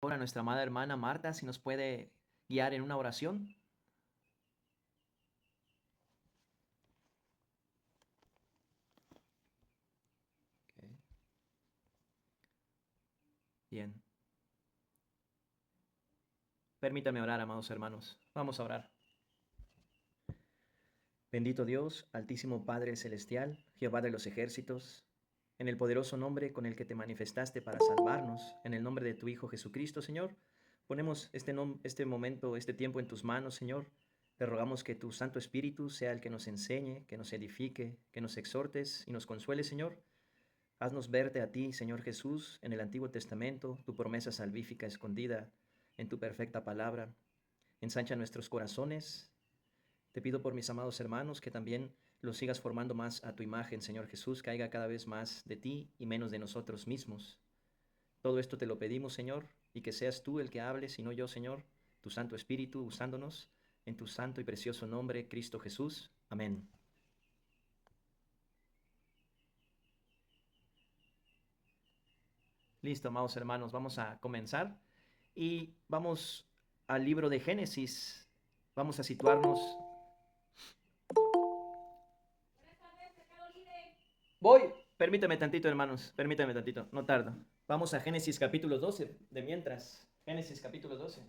favor a nuestra amada hermana Marta si nos puede guiar en una oración. Ok. Bien. Permítame orar, amados hermanos. Vamos a orar. Bendito Dios, Altísimo Padre Celestial, Jehová de los ejércitos, en el poderoso nombre con el que te manifestaste para salvarnos, en el nombre de tu Hijo Jesucristo, Señor, ponemos este momento, este tiempo en tus manos, Señor. Te rogamos que tu Santo Espíritu sea el que nos enseñe, que nos edifique, que nos exhortes y nos consuele, Señor. Haznos verte a ti, Señor Jesús, en el Antiguo Testamento, tu promesa salvífica escondida en tu perfecta palabra. Ensancha nuestros corazones. Te pido por mis amados hermanos que también los sigas formando más a tu imagen, Señor Jesús, que haya cada vez más de ti y menos de nosotros mismos. Todo esto te lo pedimos, Señor, y que seas tú el que hables y no yo, Señor, tu Santo Espíritu usándonos en tu santo y precioso nombre, Cristo Jesús. Amén. Listo, amados hermanos, vamos a comenzar y vamos al libro de Génesis. Vamos a situarnos. Voy, permítame tantito, hermanos, permítame tantito, no tardo. Vamos a Génesis capítulo 12, de mientras. Génesis capítulo 12.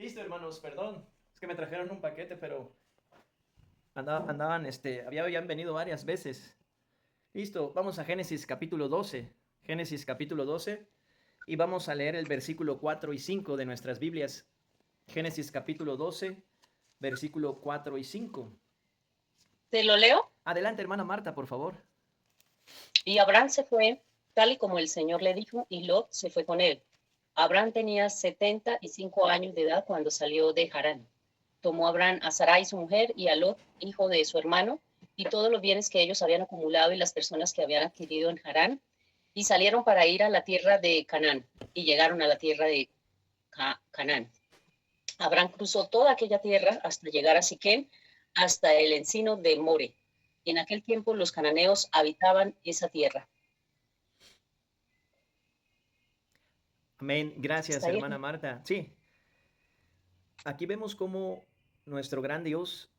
Listo, hermanos, perdón. Es que me trajeron un paquete, pero andaban, habían venido varias veces. Listo, vamos a Génesis capítulo 12. Génesis capítulo 12 y vamos a leer el versículo 4 y 5 de nuestras Biblias. Génesis capítulo 12, versículo 4 y 5. ¿Te lo leo? Adelante, hermana Marta, por favor. Y Abraham se fue, tal y como el Señor le dijo, y Lot se fue con él. Abraham tenía 75 años de edad cuando salió de Harán. Tomó Abraham a Sarai su mujer y a Lot, hijo de su hermano, y todos los bienes que ellos habían acumulado y las personas que habían adquirido en Harán, y salieron para ir a la tierra de Canaán, y llegaron a la tierra de Canaán. Abraham cruzó toda aquella tierra hasta llegar a Siquem, hasta el encino de More. En aquel tiempo los cananeos habitaban esa tierra. Amén. Gracias, ¿Está ahí? hermana Marta. Sí, aquí vemos cómo nuestro gran Dios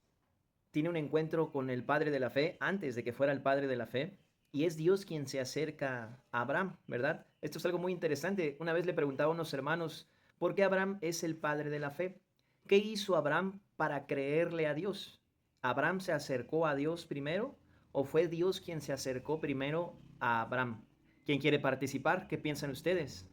tiene un encuentro con el Padre de la Fe antes de que fuera el Padre de la Fe. Y es Dios quien se acerca a Abraham, ¿verdad? Esto es algo muy interesante. Una vez le preguntaba a unos hermanos, ¿por qué Abraham es el Padre de la Fe? ¿Qué hizo Abraham para creerle a Dios? ¿Abraham se acercó a Dios primero o fue Dios quien se acercó primero a Abraham? ¿Quién quiere participar? ¿Qué piensan ustedes?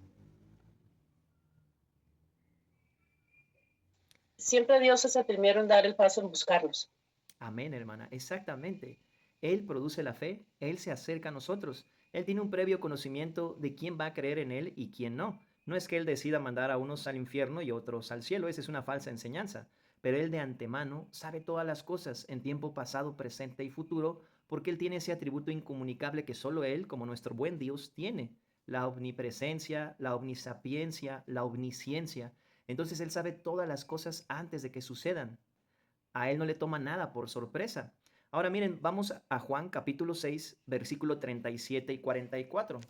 Siempre Dios es el primero en dar el paso en buscarnos. Amén, hermana, exactamente. Él produce la fe, Él se acerca a nosotros. Él tiene un previo conocimiento de quién va a creer en Él y quién no. No es que Él decida mandar a unos al infierno y otros al cielo, esa es una falsa enseñanza. Pero Él de antemano sabe todas las cosas en tiempo pasado, presente y futuro, porque Él tiene ese atributo incomunicable que solo Él, como nuestro buen Dios, tiene. La omnipresencia, la omnisapiencia, la omnisciencia. Entonces Él sabe todas las cosas antes de que sucedan. A él no le toma nada por sorpresa. Ahora miren, vamos a Juan capítulo 6, versículo 37 y 44.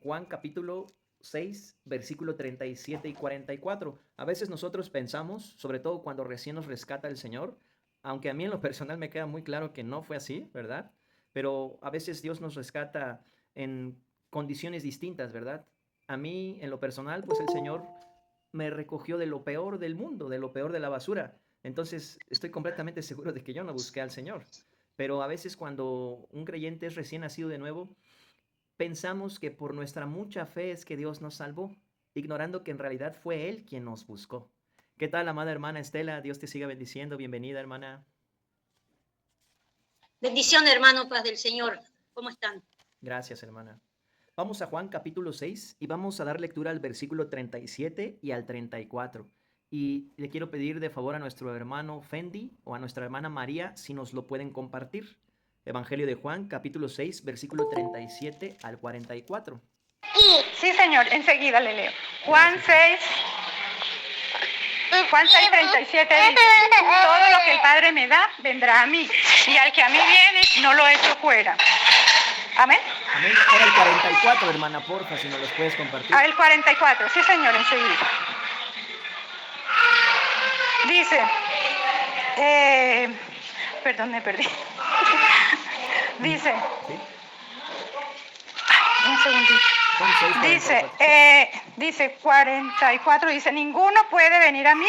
Juan capítulo 6, versículo 37 y 44. A veces nosotros pensamos, sobre todo cuando recién nos rescata el Señor, aunque a mí en lo personal me queda muy claro que no fue así, ¿verdad? Pero a veces Dios nos rescata en condiciones distintas, ¿verdad? A mí en lo personal, pues el Señor me recogió de lo peor del mundo, de lo peor de la basura. Entonces estoy completamente seguro de que yo no busqué al Señor. Pero a veces cuando un creyente es recién nacido de nuevo, pensamos que por nuestra mucha fe es que Dios nos salvó, ignorando que en realidad fue Él quien nos buscó. ¿Qué tal, amada hermana Estela? Dios te siga bendiciendo. Bienvenida, hermana. Bendición, hermano, paz del Señor. ¿Cómo están? Gracias, hermana. Vamos a Juan capítulo 6 y vamos a dar lectura al versículo 37 y al 34. Y le quiero pedir de favor a nuestro hermano Fendi o a nuestra hermana María si nos lo pueden compartir. Evangelio de Juan capítulo 6, versículo 37 al 44. Sí, señor, enseguida le leo. Juan 6, Juan 6, 37 dice, todo lo que el Padre me da, vendrá a mí, y al que a mí viene, no lo echo fuera. Amén. Amén. Ahora el 44, hermana, porfa, si nos los puedes compartir. El 44, sí, señor, enseguida. Dice, perdón, me perdí. Dice, ¿Sí? un segundito. Juan 6, 44. Dice 44, dice, ninguno puede venir a mí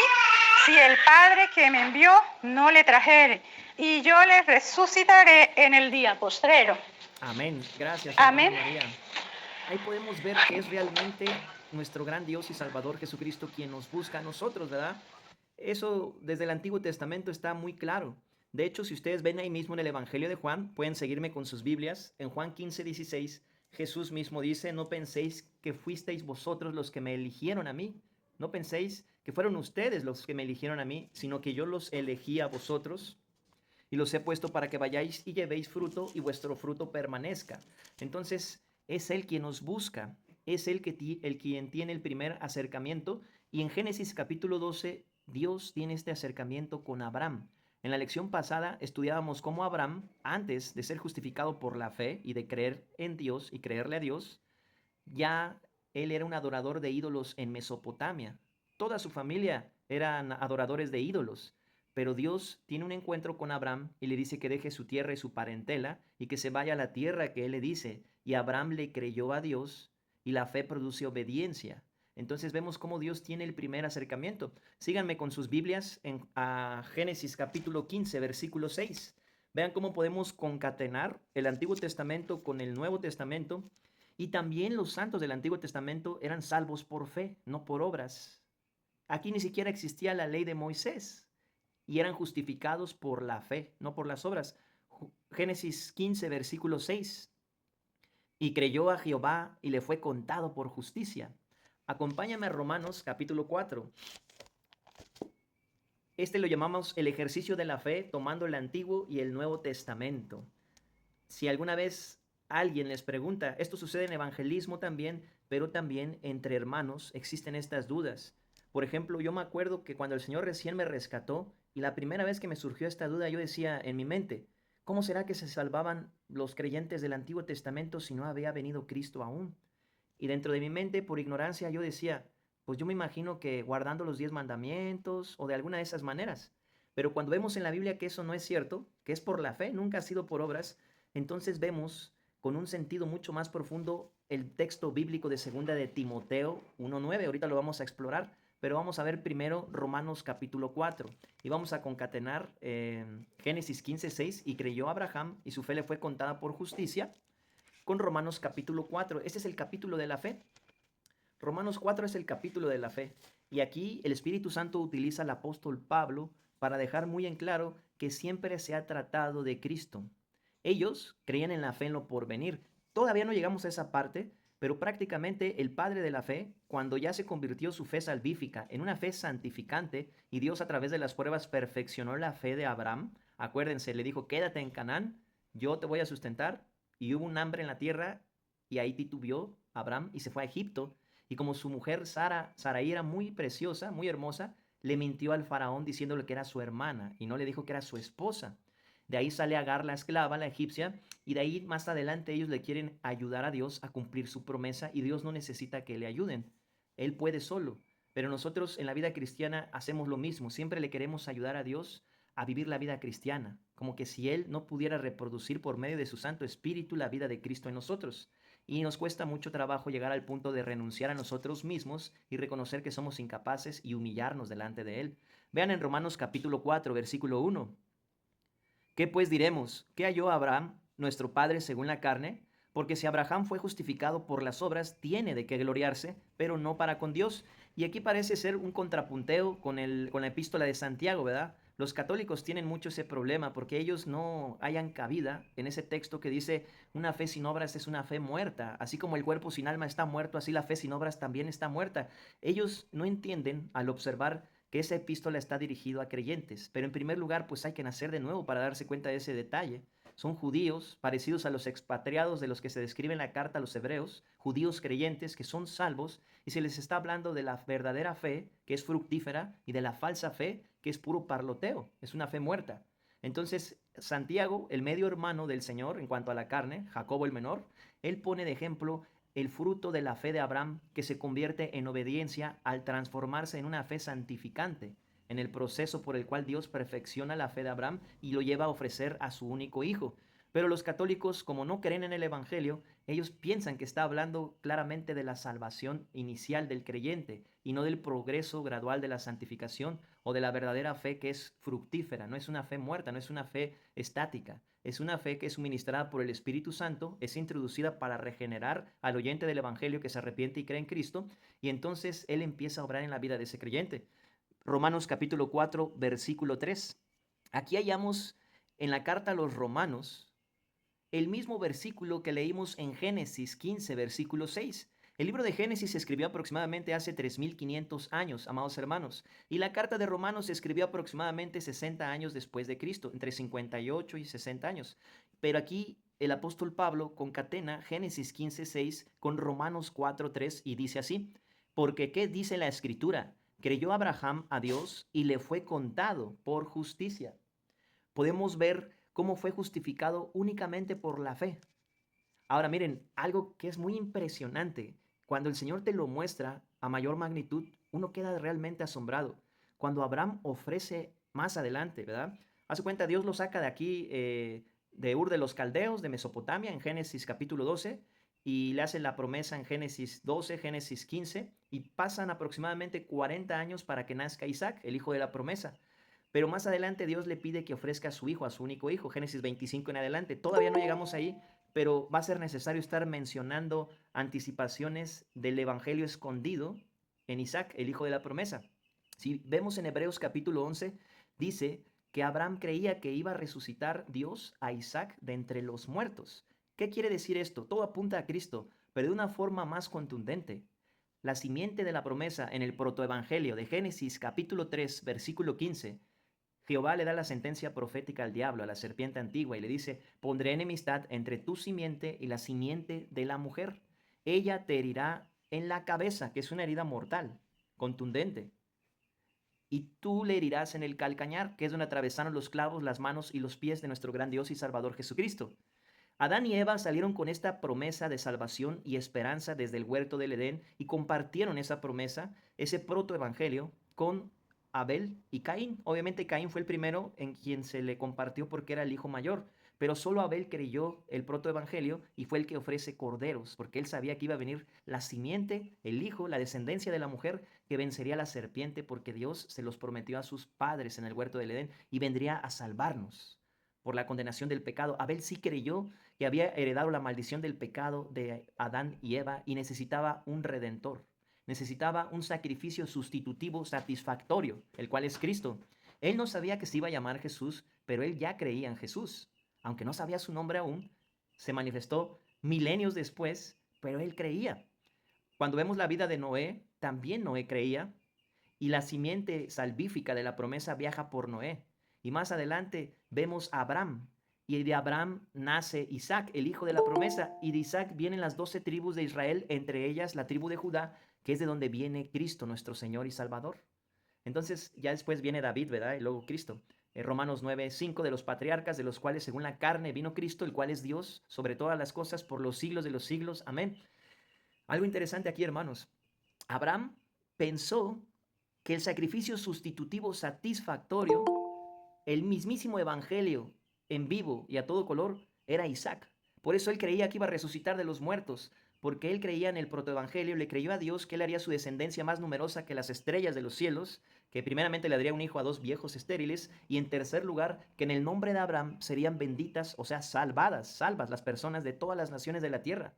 si el Padre que me envió no le trajere, y yo le resucitaré en el día postrero. Amén. Gracias, Amén. hermana María. Ahí podemos ver que es realmente nuestro gran Dios y Salvador Jesucristo quien nos busca a nosotros, ¿verdad? Eso desde el Antiguo Testamento está muy claro. De hecho, si ustedes ven ahí mismo en el Evangelio de Juan, pueden seguirme con sus Biblias. En Juan 15, 16, Jesús mismo dice, no penséis que fuisteis vosotros los que me eligieron a mí. No penséis que fueron ustedes los que me eligieron a mí, sino que yo los elegí a vosotros y los he puesto para que vayáis y llevéis fruto y vuestro fruto permanezca. Entonces, es Él quien nos busca, es Él el quien tiene el primer acercamiento. Y en Génesis capítulo 12, Dios tiene este acercamiento con Abraham. En la lección pasada estudiábamos cómo Abraham, antes de ser justificado por la fe y de creer en Dios y creerle a Dios, ya él era un adorador de ídolos en Mesopotamia. Toda su familia eran adoradores de ídolos. Pero Dios tiene un encuentro con Abraham y le dice que deje su tierra y su parentela y que se vaya a la tierra que él le dice. Y Abraham le creyó a Dios y la fe produce obediencia. Entonces vemos cómo Dios tiene el primer acercamiento. Síganme con sus Biblias en Génesis capítulo 15, versículo 6. Vean cómo podemos concatenar el Antiguo Testamento con el Nuevo Testamento. Y también los santos del Antiguo Testamento eran salvos por fe, no por obras. Aquí ni siquiera existía la ley de Moisés y eran justificados por la fe, no por las obras. Génesis 15, versículo 6. Y creyó a Jehová y le fue contado por justicia. Acompáñame a Romanos capítulo 4. Este lo llamamos el ejercicio de la fe tomando el Antiguo y el Nuevo Testamento. Si alguna vez alguien les pregunta, esto sucede en evangelismo también, pero también entre hermanos existen estas dudas. Por ejemplo, yo me acuerdo que cuando el Señor recién me rescató y la primera vez que me surgió esta duda, yo decía en mi mente, ¿cómo será que se salvaban los creyentes del Antiguo Testamento si no había venido Cristo aún? Y dentro de mi mente, por ignorancia, yo decía, pues yo me imagino que guardando los 10 mandamientos o de alguna de esas maneras. Pero cuando vemos en la Biblia que eso no es cierto, que es por la fe, nunca ha sido por obras, entonces vemos con un sentido mucho más profundo el texto bíblico de segunda de Timoteo 1:9. Ahorita lo vamos a explorar, pero vamos a ver primero Romanos capítulo 4 y vamos a concatenar Génesis 15:6 y creyó Abraham y su fe le fue contada por justicia con Romanos capítulo 4. Este es el capítulo de la fe. Romanos 4 es el capítulo de la fe. Y aquí el Espíritu Santo utiliza al apóstol Pablo para dejar muy en claro que siempre se ha tratado de Cristo. Ellos creían en la fe en lo porvenir. Todavía no llegamos a esa parte, pero prácticamente el padre de la fe, cuando ya se convirtió su fe salvífica en una fe santificante y Dios a través de las pruebas perfeccionó la fe de Abraham, acuérdense, le dijo, quédate en Canaán, yo te voy a sustentar, y hubo un hambre en la tierra y ahí titubeó Abraham y se fue a Egipto. Y como su mujer Sarai era muy preciosa, muy hermosa, le mintió al faraón diciéndole que era su hermana y no le dijo que era su esposa. De ahí sale Agar, la esclava, la egipcia, y de ahí más adelante ellos le quieren ayudar a Dios a cumplir su promesa y Dios no necesita que le ayuden. Él puede solo. Pero nosotros en la vida cristiana hacemos lo mismo. Siempre le queremos ayudar a Dios a vivir la vida cristiana, como que si Él no pudiera reproducir por medio de su Santo Espíritu la vida de Cristo en nosotros. Y nos cuesta mucho trabajo llegar al punto de renunciar a nosotros mismos y reconocer que somos incapaces y humillarnos delante de Él. Vean en Romanos capítulo 4, versículo 1. ¿Qué pues diremos? ¿Qué halló Abraham, nuestro padre según la carne? Porque si Abraham fue justificado por las obras, tiene de qué gloriarse, pero no para con Dios. Y aquí parece ser un contrapunteo con la epístola de Santiago, ¿verdad? Los católicos tienen mucho ese problema porque ellos no hayan cabida en ese texto que dice una fe sin obras es una fe muerta. Así como el cuerpo sin alma está muerto, así la fe sin obras también está muerta. Ellos no entienden al observar que esa epístola está dirigida a creyentes. Pero en primer lugar, pues hay que nacer de nuevo para darse cuenta de ese detalle. Son judíos parecidos a los expatriados de los que se describe en la carta a los hebreos, judíos creyentes que son salvos, y se les está hablando de la verdadera fe, que es fructífera, y de la falsa fe, que es puro parloteo, es una fe muerta. Entonces, Santiago, el medio hermano del Señor en cuanto a la carne, Jacobo el menor, él pone de ejemplo el fruto de la fe de Abraham que se convierte en obediencia al transformarse en una fe santificante, en el proceso por el cual Dios perfecciona la fe de Abraham y lo lleva a ofrecer a su único hijo. Pero los católicos, como no creen en el Evangelio, ellos piensan que está hablando claramente de la salvación inicial del creyente y no del progreso gradual de la santificación o de la verdadera fe que es fructífera. No es una fe muerta, no es una fe estática. Es una fe que es suministrada por el Espíritu Santo, es introducida para regenerar al oyente del Evangelio que se arrepiente y cree en Cristo, y entonces Él empieza a obrar en la vida de ese creyente. Romanos capítulo 4, versículo 3. Aquí hallamos en la carta a los Romanos el mismo versículo que leímos en Génesis 15, versículo 6. El libro de Génesis se escribió aproximadamente hace 3500 años, amados hermanos, y la carta de Romanos se escribió aproximadamente 60 años después de Cristo, entre 58 y 60 años. Pero aquí el apóstol Pablo concatena Génesis 15, 6 con Romanos 4, 3 y dice así: porque ¿qué dice la Escritura? Creyó Abraham a Dios y le fue contado por justicia. Podemos ver cómo fue justificado únicamente por la fe. Ahora miren, algo que es muy impresionante, cuando el Señor te lo muestra a mayor magnitud, uno queda realmente asombrado. Cuando Abraham ofrece más adelante, ¿verdad? Haz cuenta, Dios lo saca de aquí, de Ur de los Caldeos, de Mesopotamia, en Génesis capítulo 12, y le hace la promesa en Génesis 12, Génesis 15, y pasan aproximadamente 40 años para que nazca Isaac, el hijo de la promesa. Pero más adelante Dios le pide que ofrezca a su hijo, a su único hijo, Génesis 25 en adelante. Todavía no llegamos ahí, pero va a ser necesario estar mencionando anticipaciones del evangelio escondido en Isaac, el hijo de la promesa. Si vemos en Hebreos capítulo 11, dice que Abraham creía que iba a resucitar Dios a Isaac de entre los muertos. ¿Qué quiere decir esto? Todo apunta a Cristo, pero de una forma más contundente. La simiente de la promesa en el protoevangelio de Génesis capítulo 3, versículo 15, Jehová le da la sentencia profética al diablo, a la serpiente antigua, y le dice: pondré enemistad entre tu simiente y la simiente de la mujer. Ella te herirá en la cabeza, que es una herida mortal, contundente, y tú le herirás en el calcañar, que es donde atravesaron los clavos, las manos y los pies de nuestro gran Dios y Salvador Jesucristo. Adán y Eva salieron con esta promesa de salvación y esperanza desde el huerto del Edén y compartieron esa promesa, ese protoevangelio, con Abel y Caín. Obviamente Caín fue el primero en quien se le compartió porque era el hijo mayor, pero solo Abel creyó el protoevangelio y fue el que ofrece corderos, porque él sabía que iba a venir la simiente, el hijo, la descendencia de la mujer que vencería a la serpiente, porque Dios se los prometió a sus padres en el huerto del Edén y vendría a salvarnos por la condenación del pecado. Abel sí creyó que había heredado la maldición del pecado de Adán y Eva y necesitaba un redentor. Necesitaba un sacrificio sustitutivo satisfactorio, el cual es Cristo. Él no sabía que se iba a llamar Jesús, pero él ya creía en Jesús. Aunque no sabía su nombre aún, se manifestó milenios después, pero él creía. Cuando vemos la vida de Noé, también Noé creía, y la simiente salvífica de la promesa viaja por Noé. Y más adelante vemos a Abraham, y de Abraham nace Isaac, el hijo de la promesa, y de Isaac vienen las 12 tribus de Israel, entre ellas la tribu de Judá, que es de donde viene Cristo, nuestro Señor y Salvador. Entonces ya después viene David, ¿verdad? Y luego Cristo. Romanos 9:5, de los patriarcas, de los cuales según la carne vino Cristo, el cual es Dios sobre todas las cosas por los siglos de los siglos. Amén. Algo interesante aquí, hermanos. Abraham pensó que el sacrificio sustitutivo satisfactorio, el mismísimo evangelio en vivo y a todo color, era Isaac. Por eso él creía que iba a resucitar de los muertos, porque él creía en el protoevangelio, le creyó a Dios que él haría su descendencia más numerosa que las estrellas de los cielos, que primeramente le daría un hijo a 2 viejos estériles, y en tercer lugar, que en el nombre de Abraham serían benditas, o sea, salvas las personas de todas las naciones de la tierra.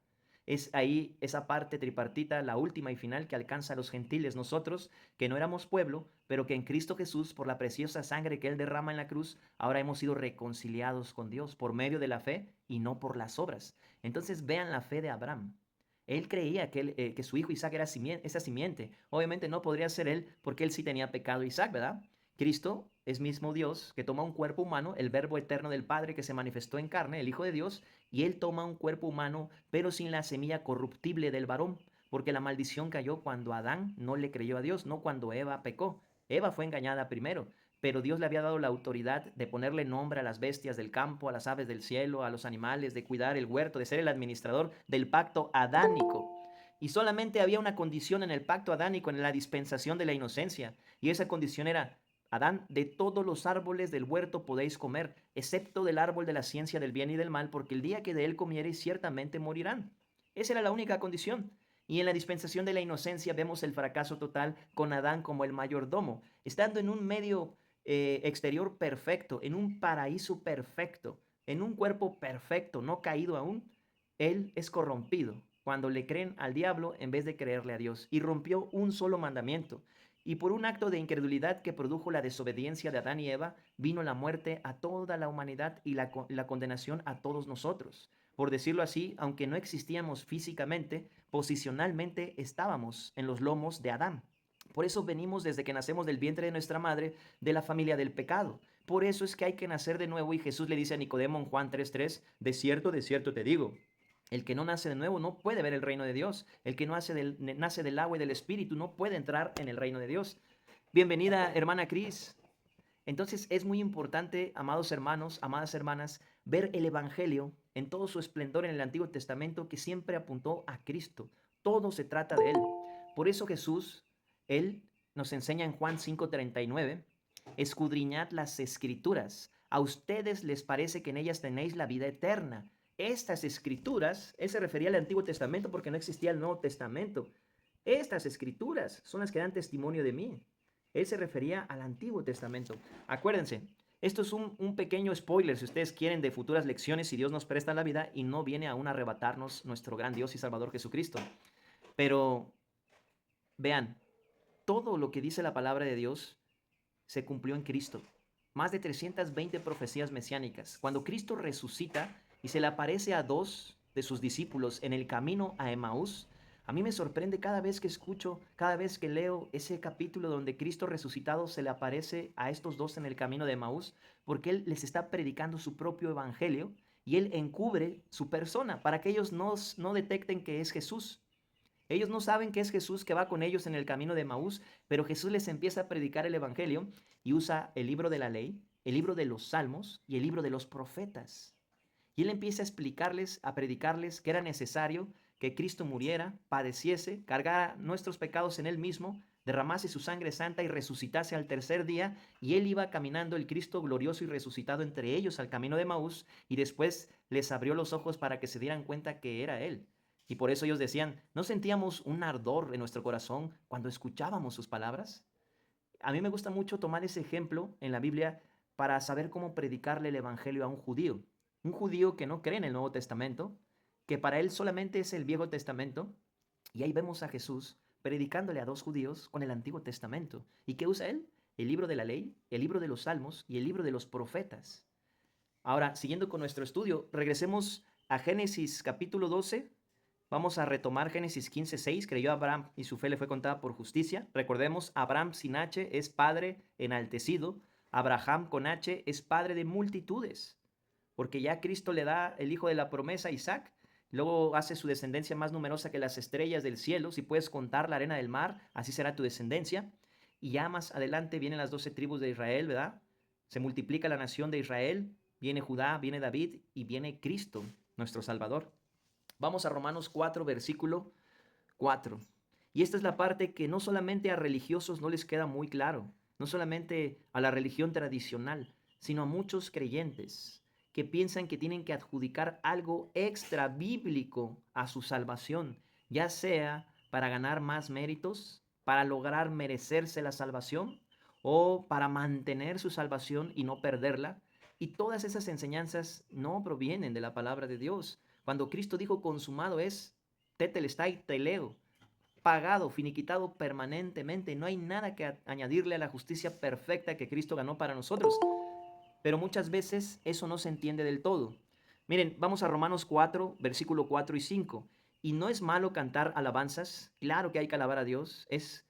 Es ahí esa parte tripartita, la última y final que alcanza a los gentiles, nosotros que no éramos pueblo, pero que en Cristo Jesús, por la preciosa sangre que Él derrama en la cruz, ahora hemos sido reconciliados con Dios por medio de la fe y no por las obras. Entonces vean la fe de Abraham. Él creía que su hijo Isaac era esa simiente. Obviamente no podría ser él porque él sí tenía pecado Isaac, ¿verdad? Cristo es mismo Dios que toma un cuerpo humano, el verbo eterno del Padre que se manifestó en carne, el Hijo de Dios, y él toma un cuerpo humano, pero sin la semilla corruptible del varón, porque la maldición cayó cuando Adán no le creyó a Dios, no cuando Eva pecó. Eva fue engañada primero, pero Dios le había dado la autoridad de ponerle nombre a las bestias del campo, a las aves del cielo, a los animales, de cuidar el huerto, de ser el administrador del pacto adánico. Y solamente había una condición en el pacto adánico, en la dispensación de la inocencia, y esa condición era: Adán, de todos los árboles del huerto podéis comer, excepto del árbol de la ciencia del bien y del mal, porque el día que de él comiereis ciertamente morirán. Esa era la única condición. Y en la dispensación de la inocencia vemos el fracaso total con Adán como el mayordomo, estando en un medio exterior perfecto, en un paraíso perfecto, en un cuerpo perfecto, no caído aún. Él es corrompido cuando le creen al diablo en vez de creerle a Dios, y rompió un solo mandamiento. Y por un acto de incredulidad que produjo la desobediencia de Adán y Eva, vino la muerte a toda la humanidad y la condenación a todos nosotros. Por decirlo así, aunque no existíamos físicamente, posicionalmente estábamos en los lomos de Adán. Por eso venimos desde que nacemos del vientre de nuestra madre, de la familia del pecado. Por eso es que hay que nacer de nuevo, y Jesús le dice a Nicodemo en Juan 3:3, de cierto te digo, el que no nace de nuevo no puede ver el reino de Dios. El que no nace del agua y del espíritu no puede entrar en el reino de Dios. Bienvenida, hermana Cris. Entonces es muy importante, amados hermanos, amadas hermanas, ver el Evangelio en todo su esplendor en el Antiguo Testamento, que siempre apuntó a Cristo. Todo se trata de Él. Por eso Jesús, Él nos enseña en Juan 5:39, escudriñad las Escrituras. A ustedes les parece que en ellas tenéis la vida eterna. Estas escrituras, él se refería al Antiguo Testamento porque no existía el Nuevo Testamento. Estas escrituras son las que dan testimonio de mí. Él se refería al Antiguo Testamento. Acuérdense, esto es un pequeño spoiler, si ustedes quieren, de futuras lecciones, si Dios nos presta la vida y no viene aún a arrebatarnos nuestro gran Dios y Salvador Jesucristo. Pero vean, todo lo que dice la palabra de Dios se cumplió en Cristo. Más de 320 profecías mesiánicas. Cuando Cristo resucita y se le aparece a 2 de sus discípulos en el camino a Emaús, a mí me sorprende cada vez que escucho, cada vez que leo ese capítulo donde Cristo resucitado se le aparece a estos 2 en el camino de Emaús, porque Él les está predicando su propio evangelio y Él encubre su persona para que ellos no detecten que es Jesús. Ellos no saben que es Jesús que va con ellos en el camino de Emaús, pero Jesús les empieza a predicar el evangelio y usa el libro de la ley, el libro de los salmos y el libro de los profetas. Y él empieza a explicarles, a predicarles que era necesario que Cristo muriera, padeciese, cargara nuestros pecados en él mismo, derramase su sangre santa y resucitase al tercer día. Y él iba caminando, el Cristo glorioso y resucitado, entre ellos al camino de Emaús, y después les abrió los ojos para que se dieran cuenta que era él. Y por eso ellos decían, ¿no sentíamos un ardor en nuestro corazón cuando escuchábamos sus palabras? A mí me gusta mucho tomar ese ejemplo en la Biblia para saber cómo predicarle el evangelio a un judío. Un judío que no cree en el Nuevo Testamento, que para él solamente es el Viejo Testamento. Y ahí vemos a Jesús predicándole a 2 judíos con el Antiguo Testamento. ¿Y qué usa él? El libro de la ley, el libro de los salmos y el libro de los profetas. Ahora, siguiendo con nuestro estudio, regresemos a Génesis capítulo 12. Vamos a retomar Génesis 15:6. Creyó Abraham y su fe le fue contada por justicia. Recordemos, Abraham sin H es padre enaltecido. Abraham con H es padre de multitudes, porque ya Cristo le da el hijo de la promesa a Isaac. Luego hace su descendencia más numerosa que las estrellas del cielo. Si puedes contar la arena del mar, así será tu descendencia. y ya más adelante vienen las 12 tribus de Israel, ¿verdad? Se multiplica la nación de Israel, viene Judá, viene David y viene Cristo, nuestro Salvador. Vamos a Romanos 4, versículo 4. Y esta es la parte que no solamente a religiosos no les queda muy claro, no solamente a la religión tradicional, sino a muchos creyentes que piensan que tienen que adjudicar algo extra bíblico a su salvación, ya sea para ganar más méritos, para lograr merecerse la salvación o para mantener su salvación y no perderla. Y todas esas enseñanzas no provienen de la palabra de Dios. Cuando Cristo dijo consumado es, tetelestai teleo, pagado, finiquitado permanentemente. No hay nada que añadirle a la justicia perfecta que Cristo ganó para nosotros. Pero muchas veces eso no se entiende del todo. Miren, vamos a Romanos 4, versículo 4 y 5. Y no es malo cantar alabanzas. Claro que hay que alabar a Dios. Es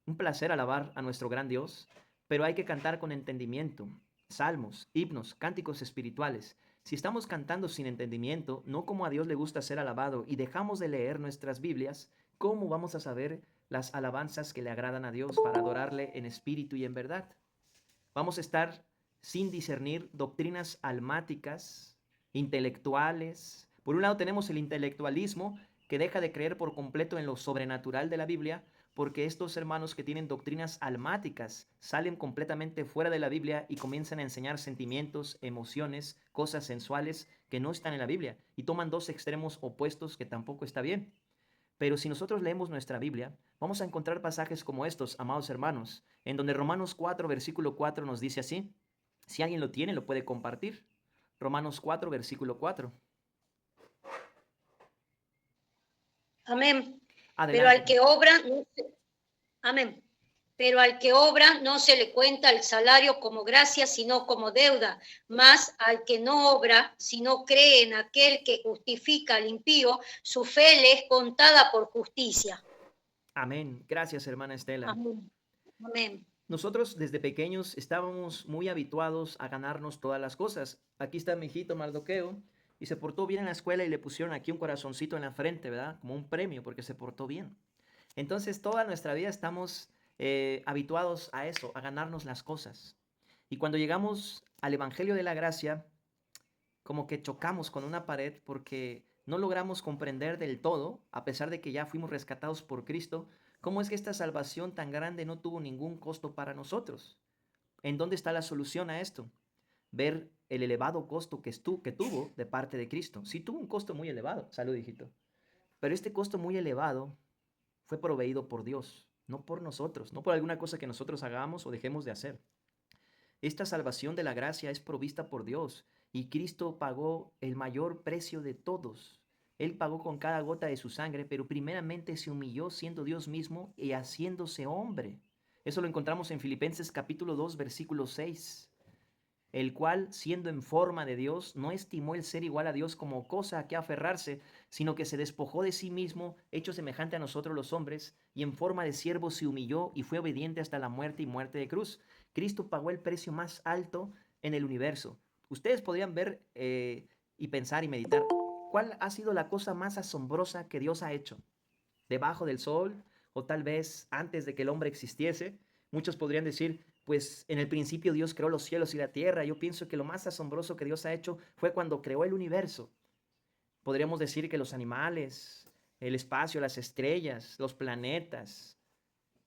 un placer alabar a nuestro gran Dios. Pero hay que cantar con entendimiento. Salmos, himnos, cánticos espirituales. Si estamos cantando sin entendimiento, no como a Dios le gusta ser alabado, y dejamos de leer nuestras Biblias, ¿cómo vamos a saber las alabanzas que le agradan a Dios para adorarle en espíritu y en verdad? Vamos a estar sin discernir doctrinas almáticas, intelectuales. Por un lado tenemos el intelectualismo que deja de creer por completo en lo sobrenatural de la Biblia, porque estos hermanos que tienen doctrinas almáticas salen completamente fuera de la Biblia y comienzan a enseñar sentimientos, emociones, cosas sensuales que no están en la Biblia y toman dos extremos opuestos que tampoco está bien. Pero si nosotros leemos nuestra Biblia, vamos a encontrar pasajes como estos, amados hermanos, en donde Romanos 4, versículo 4 nos dice así. Si alguien lo tiene, lo puede compartir. Romanos 4, versículo 4. Amén. Pero Adelante. al que obra, amén. Pero al que obra no se le cuenta el salario como gracia, sino como deuda. Mas al que no obra, sino cree en aquel que justifica al impío, su fe le es contada por justicia. Amén. Gracias, hermana Estela. Amén. Amén. Nosotros desde pequeños estábamos muy habituados a ganarnos todas las cosas. Aquí está mi hijito Mardoqueo y se portó bien en la escuela y le pusieron aquí un corazoncito en la frente, ¿verdad? Como un premio porque se portó bien. Entonces toda nuestra vida estamos habituados a eso, a ganarnos las cosas. Y cuando llegamos al Evangelio de la Gracia, como que chocamos con una pared porque no logramos comprender del todo, a pesar de que ya fuimos rescatados por Cristo, cómo es que esta salvación tan grande no tuvo ningún costo para nosotros. ¿En dónde está la solución a esto? Ver el elevado costo que tuvo de parte de Cristo. Sí tuvo un costo muy elevado, salud hijito, pero este costo muy elevado fue proveído por Dios, no por nosotros, no por alguna cosa que nosotros hagamos o dejemos de hacer. Esta salvación de la gracia es provista por Dios y Cristo pagó el mayor precio de todos. Él pagó con cada gota de su sangre, pero primeramente se humilló siendo Dios mismo y haciéndose hombre. Eso lo encontramos en Filipenses capítulo 2, versículo 6. El cual, siendo en forma de Dios, no estimó el ser igual a Dios como cosa a que aferrarse, sino que se despojó de sí mismo, hecho semejante a nosotros los hombres, y en forma de siervo se humilló y fue obediente hasta la muerte y muerte de cruz. Cristo pagó el precio más alto en el universo. Ustedes podrían ver y pensar y meditar, ¿cuál ha sido la cosa más asombrosa que Dios ha hecho? Debajo del sol, o tal vez antes de que el hombre existiese. Muchos podrían decir, pues en el principio Dios creó los cielos y la tierra. Yo pienso que lo más asombroso que Dios ha hecho fue cuando creó el universo. Podríamos decir que los animales, el espacio, las estrellas, los planetas,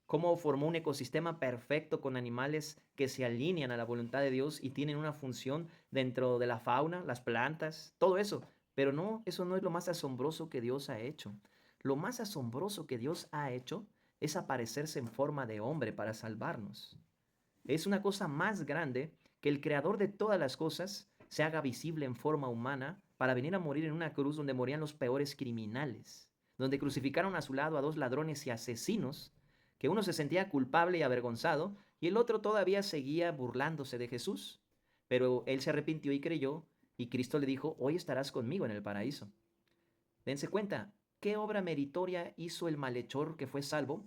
cómo formó un ecosistema perfecto con animales que se alinean a la voluntad de Dios y tienen una función dentro de la fauna, las plantas, todo eso. Pero no, eso no es lo más asombroso que Dios ha hecho. Lo más asombroso que Dios ha hecho es aparecerse en forma de hombre para salvarnos. Es una cosa más grande que el creador de todas las cosas se haga visible en forma humana para venir a morir en una cruz donde morían los peores criminales, donde crucificaron a su lado a dos ladrones y asesinos, que uno se sentía culpable y avergonzado y el otro todavía seguía burlándose de Jesús. Pero él se arrepintió y creyó, y Cristo le dijo, hoy estarás conmigo en el paraíso. Dense cuenta, ¿qué obra meritoria hizo el malhechor que fue salvo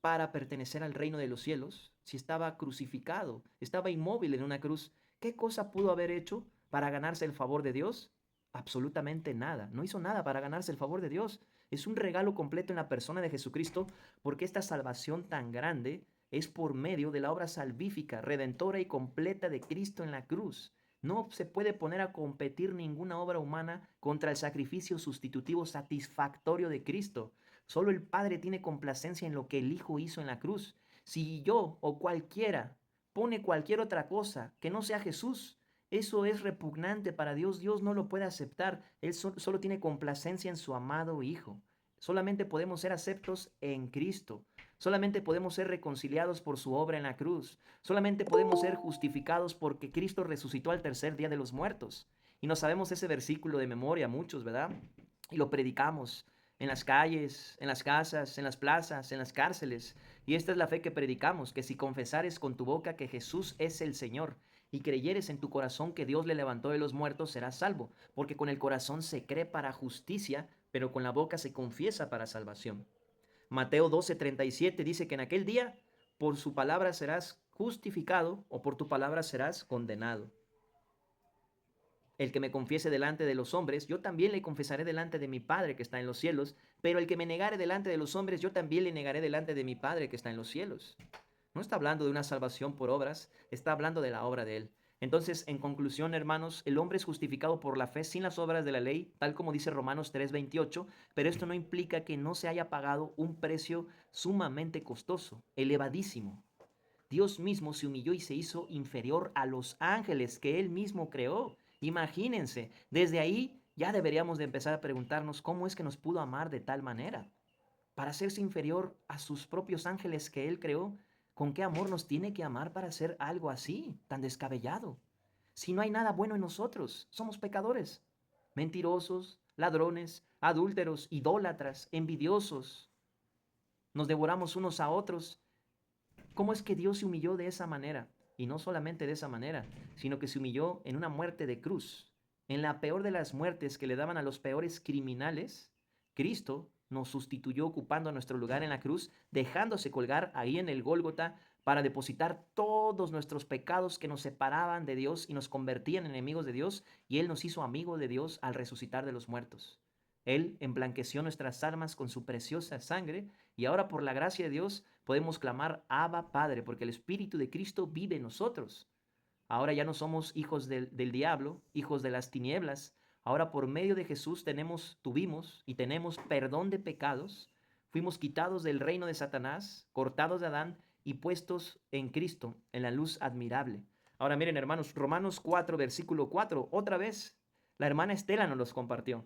para pertenecer al reino de los cielos si estaba crucificado, estaba inmóvil en una cruz? ¿Qué cosa pudo haber hecho para ganarse el favor de Dios? Absolutamente nada. No hizo nada para ganarse el favor de Dios. Es un regalo completo en la persona de Jesucristo, porque esta salvación tan grande es por medio de la obra salvífica, redentora y completa de Cristo en la cruz. No se puede poner a competir ninguna obra humana contra el sacrificio sustitutivo satisfactorio de Cristo. Solo el Padre tiene complacencia en lo que el Hijo hizo en la cruz. Si yo o cualquiera pone cualquier otra cosa que no sea Jesús, eso es repugnante para Dios. Dios no lo puede aceptar. Él solo tiene complacencia en su amado Hijo. Solamente podemos ser aceptos en Cristo. Solamente podemos ser reconciliados por su obra en la cruz. Solamente podemos ser justificados porque Cristo resucitó al tercer día de los muertos. Y nos sabemos ese versículo de memoria, muchos, ¿verdad? Y lo predicamos en las calles, en las casas, en las plazas, en las cárceles. Y esta es la fe que predicamos, que si confesares con tu boca que Jesús es el Señor y creyeres en tu corazón que Dios le levantó de los muertos, serás salvo. Porque con el corazón se cree para justicia, pero con la boca se confiesa para salvación. Mateo 12:37 dice que en aquel día por su palabra serás justificado o por tu palabra serás condenado. El que me confiese delante de los hombres, yo también le confesaré delante de mi Padre que está en los cielos, pero el que me negare delante de los hombres, yo también le negaré delante de mi Padre que está en los cielos. No está hablando de una salvación por obras, está hablando de la obra de Él. Entonces, en conclusión, hermanos, el hombre es justificado por la fe sin las obras de la ley, tal como dice Romanos 3:28, pero esto no implica que no se haya pagado un precio sumamente costoso, elevadísimo. Dios mismo se humilló y se hizo inferior a los ángeles que Él mismo creó. Imagínense, desde ahí ya deberíamos de empezar a preguntarnos cómo es que nos pudo amar de tal manera. Para hacerse inferior a sus propios ángeles que Él creó, ¿con qué amor nos tiene que amar para hacer algo así, tan descabellado? Si no hay nada bueno en nosotros, somos pecadores, mentirosos, ladrones, adúlteros, idólatras, envidiosos. Nos devoramos unos a otros. ¿Cómo es que Dios se humilló de esa manera? Y no solamente de esa manera, sino que se humilló en una muerte de cruz. En la peor de las muertes que le daban a los peores criminales, Cristo nos sustituyó ocupando nuestro lugar en la cruz, dejándose colgar ahí en el Gólgota para depositar todos nuestros pecados que nos separaban de Dios y nos convertían en enemigos de Dios, y Él nos hizo amigos de Dios al resucitar de los muertos. Él emblanqueció nuestras almas con su preciosa sangre, y ahora por la gracia de Dios podemos clamar Abba Padre, porque el Espíritu de Cristo vive en nosotros. Ahora ya no somos hijos del diablo, hijos de las tinieblas. Ahora por medio de Jesús tuvimos y tenemos perdón de pecados. Fuimos quitados del reino de Satanás, cortados de Adán y puestos en Cristo, en la luz admirable. Ahora miren, hermanos, Romanos 4, versículo 4, otra vez, la hermana Estela nos los compartió.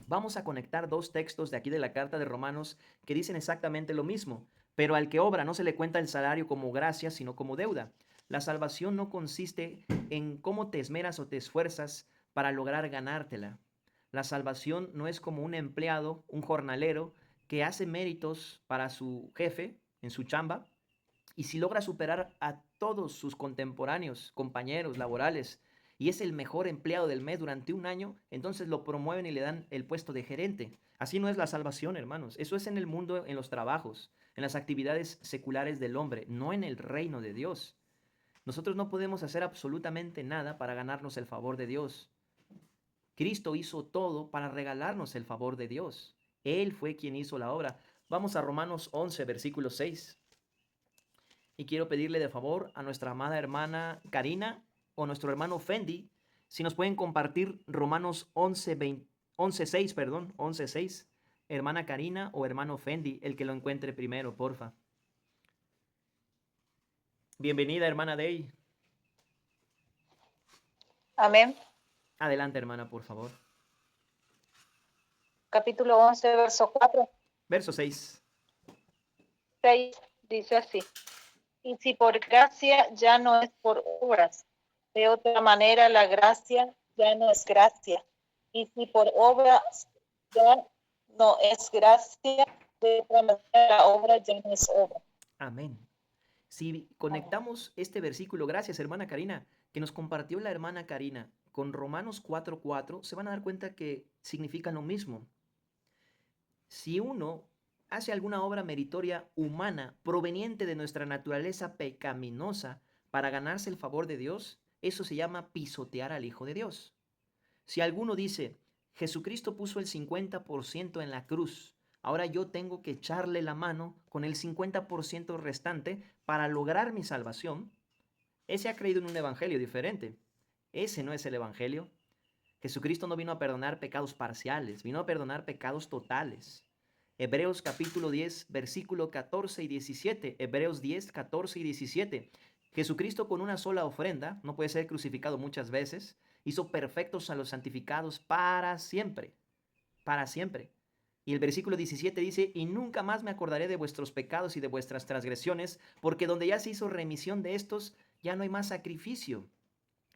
Vamos a conectar dos textos de aquí de la carta de Romanos que dicen exactamente lo mismo. Pero al que obra no se le cuenta el salario como gracia, sino como deuda. La salvación no consiste en cómo te esmeras o te esfuerzas para lograr ganártela. La salvación no es como un empleado, un jornalero, que hace méritos para su jefe en su chamba, y si logra superar a todos sus contemporáneos, compañeros laborales, y es el mejor empleado del mes durante un año, entonces lo promueven y le dan el puesto de gerente. Así no es la salvación, hermanos. Eso es en el mundo, en los trabajos, en las actividades seculares del hombre, no en el reino de Dios. Nosotros no podemos hacer absolutamente nada para ganarnos el favor de Dios. Cristo hizo todo para regalarnos el favor de Dios. Él fue quien hizo la obra. Vamos a Romanos 11, versículo 6. Y quiero pedirle de favor a nuestra amada hermana Karina o nuestro hermano Fendi, si nos pueden compartir Romanos 11:6, hermana Karina o hermano Fendi, el que lo encuentre primero, porfa. Bienvenida, hermana Day. Amén. Adelante, hermana, por favor. Capítulo 11, verso 4. Verso 6. 6 dice así. Y si por gracia ya no es por obras, de otra manera la gracia ya no es gracia. Y si por obras ya no es gracia, de otra manera la obra ya no es obra. Amén. Si conectamos este versículo, gracias hermana Karina, que nos compartió la hermana Karina, con Romanos 4:4, se van a dar cuenta que significan lo mismo. Si uno hace alguna obra meritoria humana proveniente de nuestra naturaleza pecaminosa para ganarse el favor de Dios, eso se llama pisotear al Hijo de Dios. Si alguno dice, Jesucristo puso el 50% en la cruz Ahora yo tengo que echarle la mano con el 50% restante para lograr mi salvación. Ese ha creído en un evangelio diferente. Ese no es el evangelio. Jesucristo no vino a perdonar pecados parciales, vino a perdonar pecados totales. Hebreos capítulo 10, versículo 14 y 17. Hebreos 10, 14 y 17. Jesucristo con una sola ofrenda, no puede ser crucificado muchas veces, hizo perfectos a los santificados para siempre, para siempre. Y el versículo 17 dice, y nunca más me acordaré de vuestros pecados y de vuestras transgresiones, porque donde ya se hizo remisión de estos, ya no hay más sacrificio.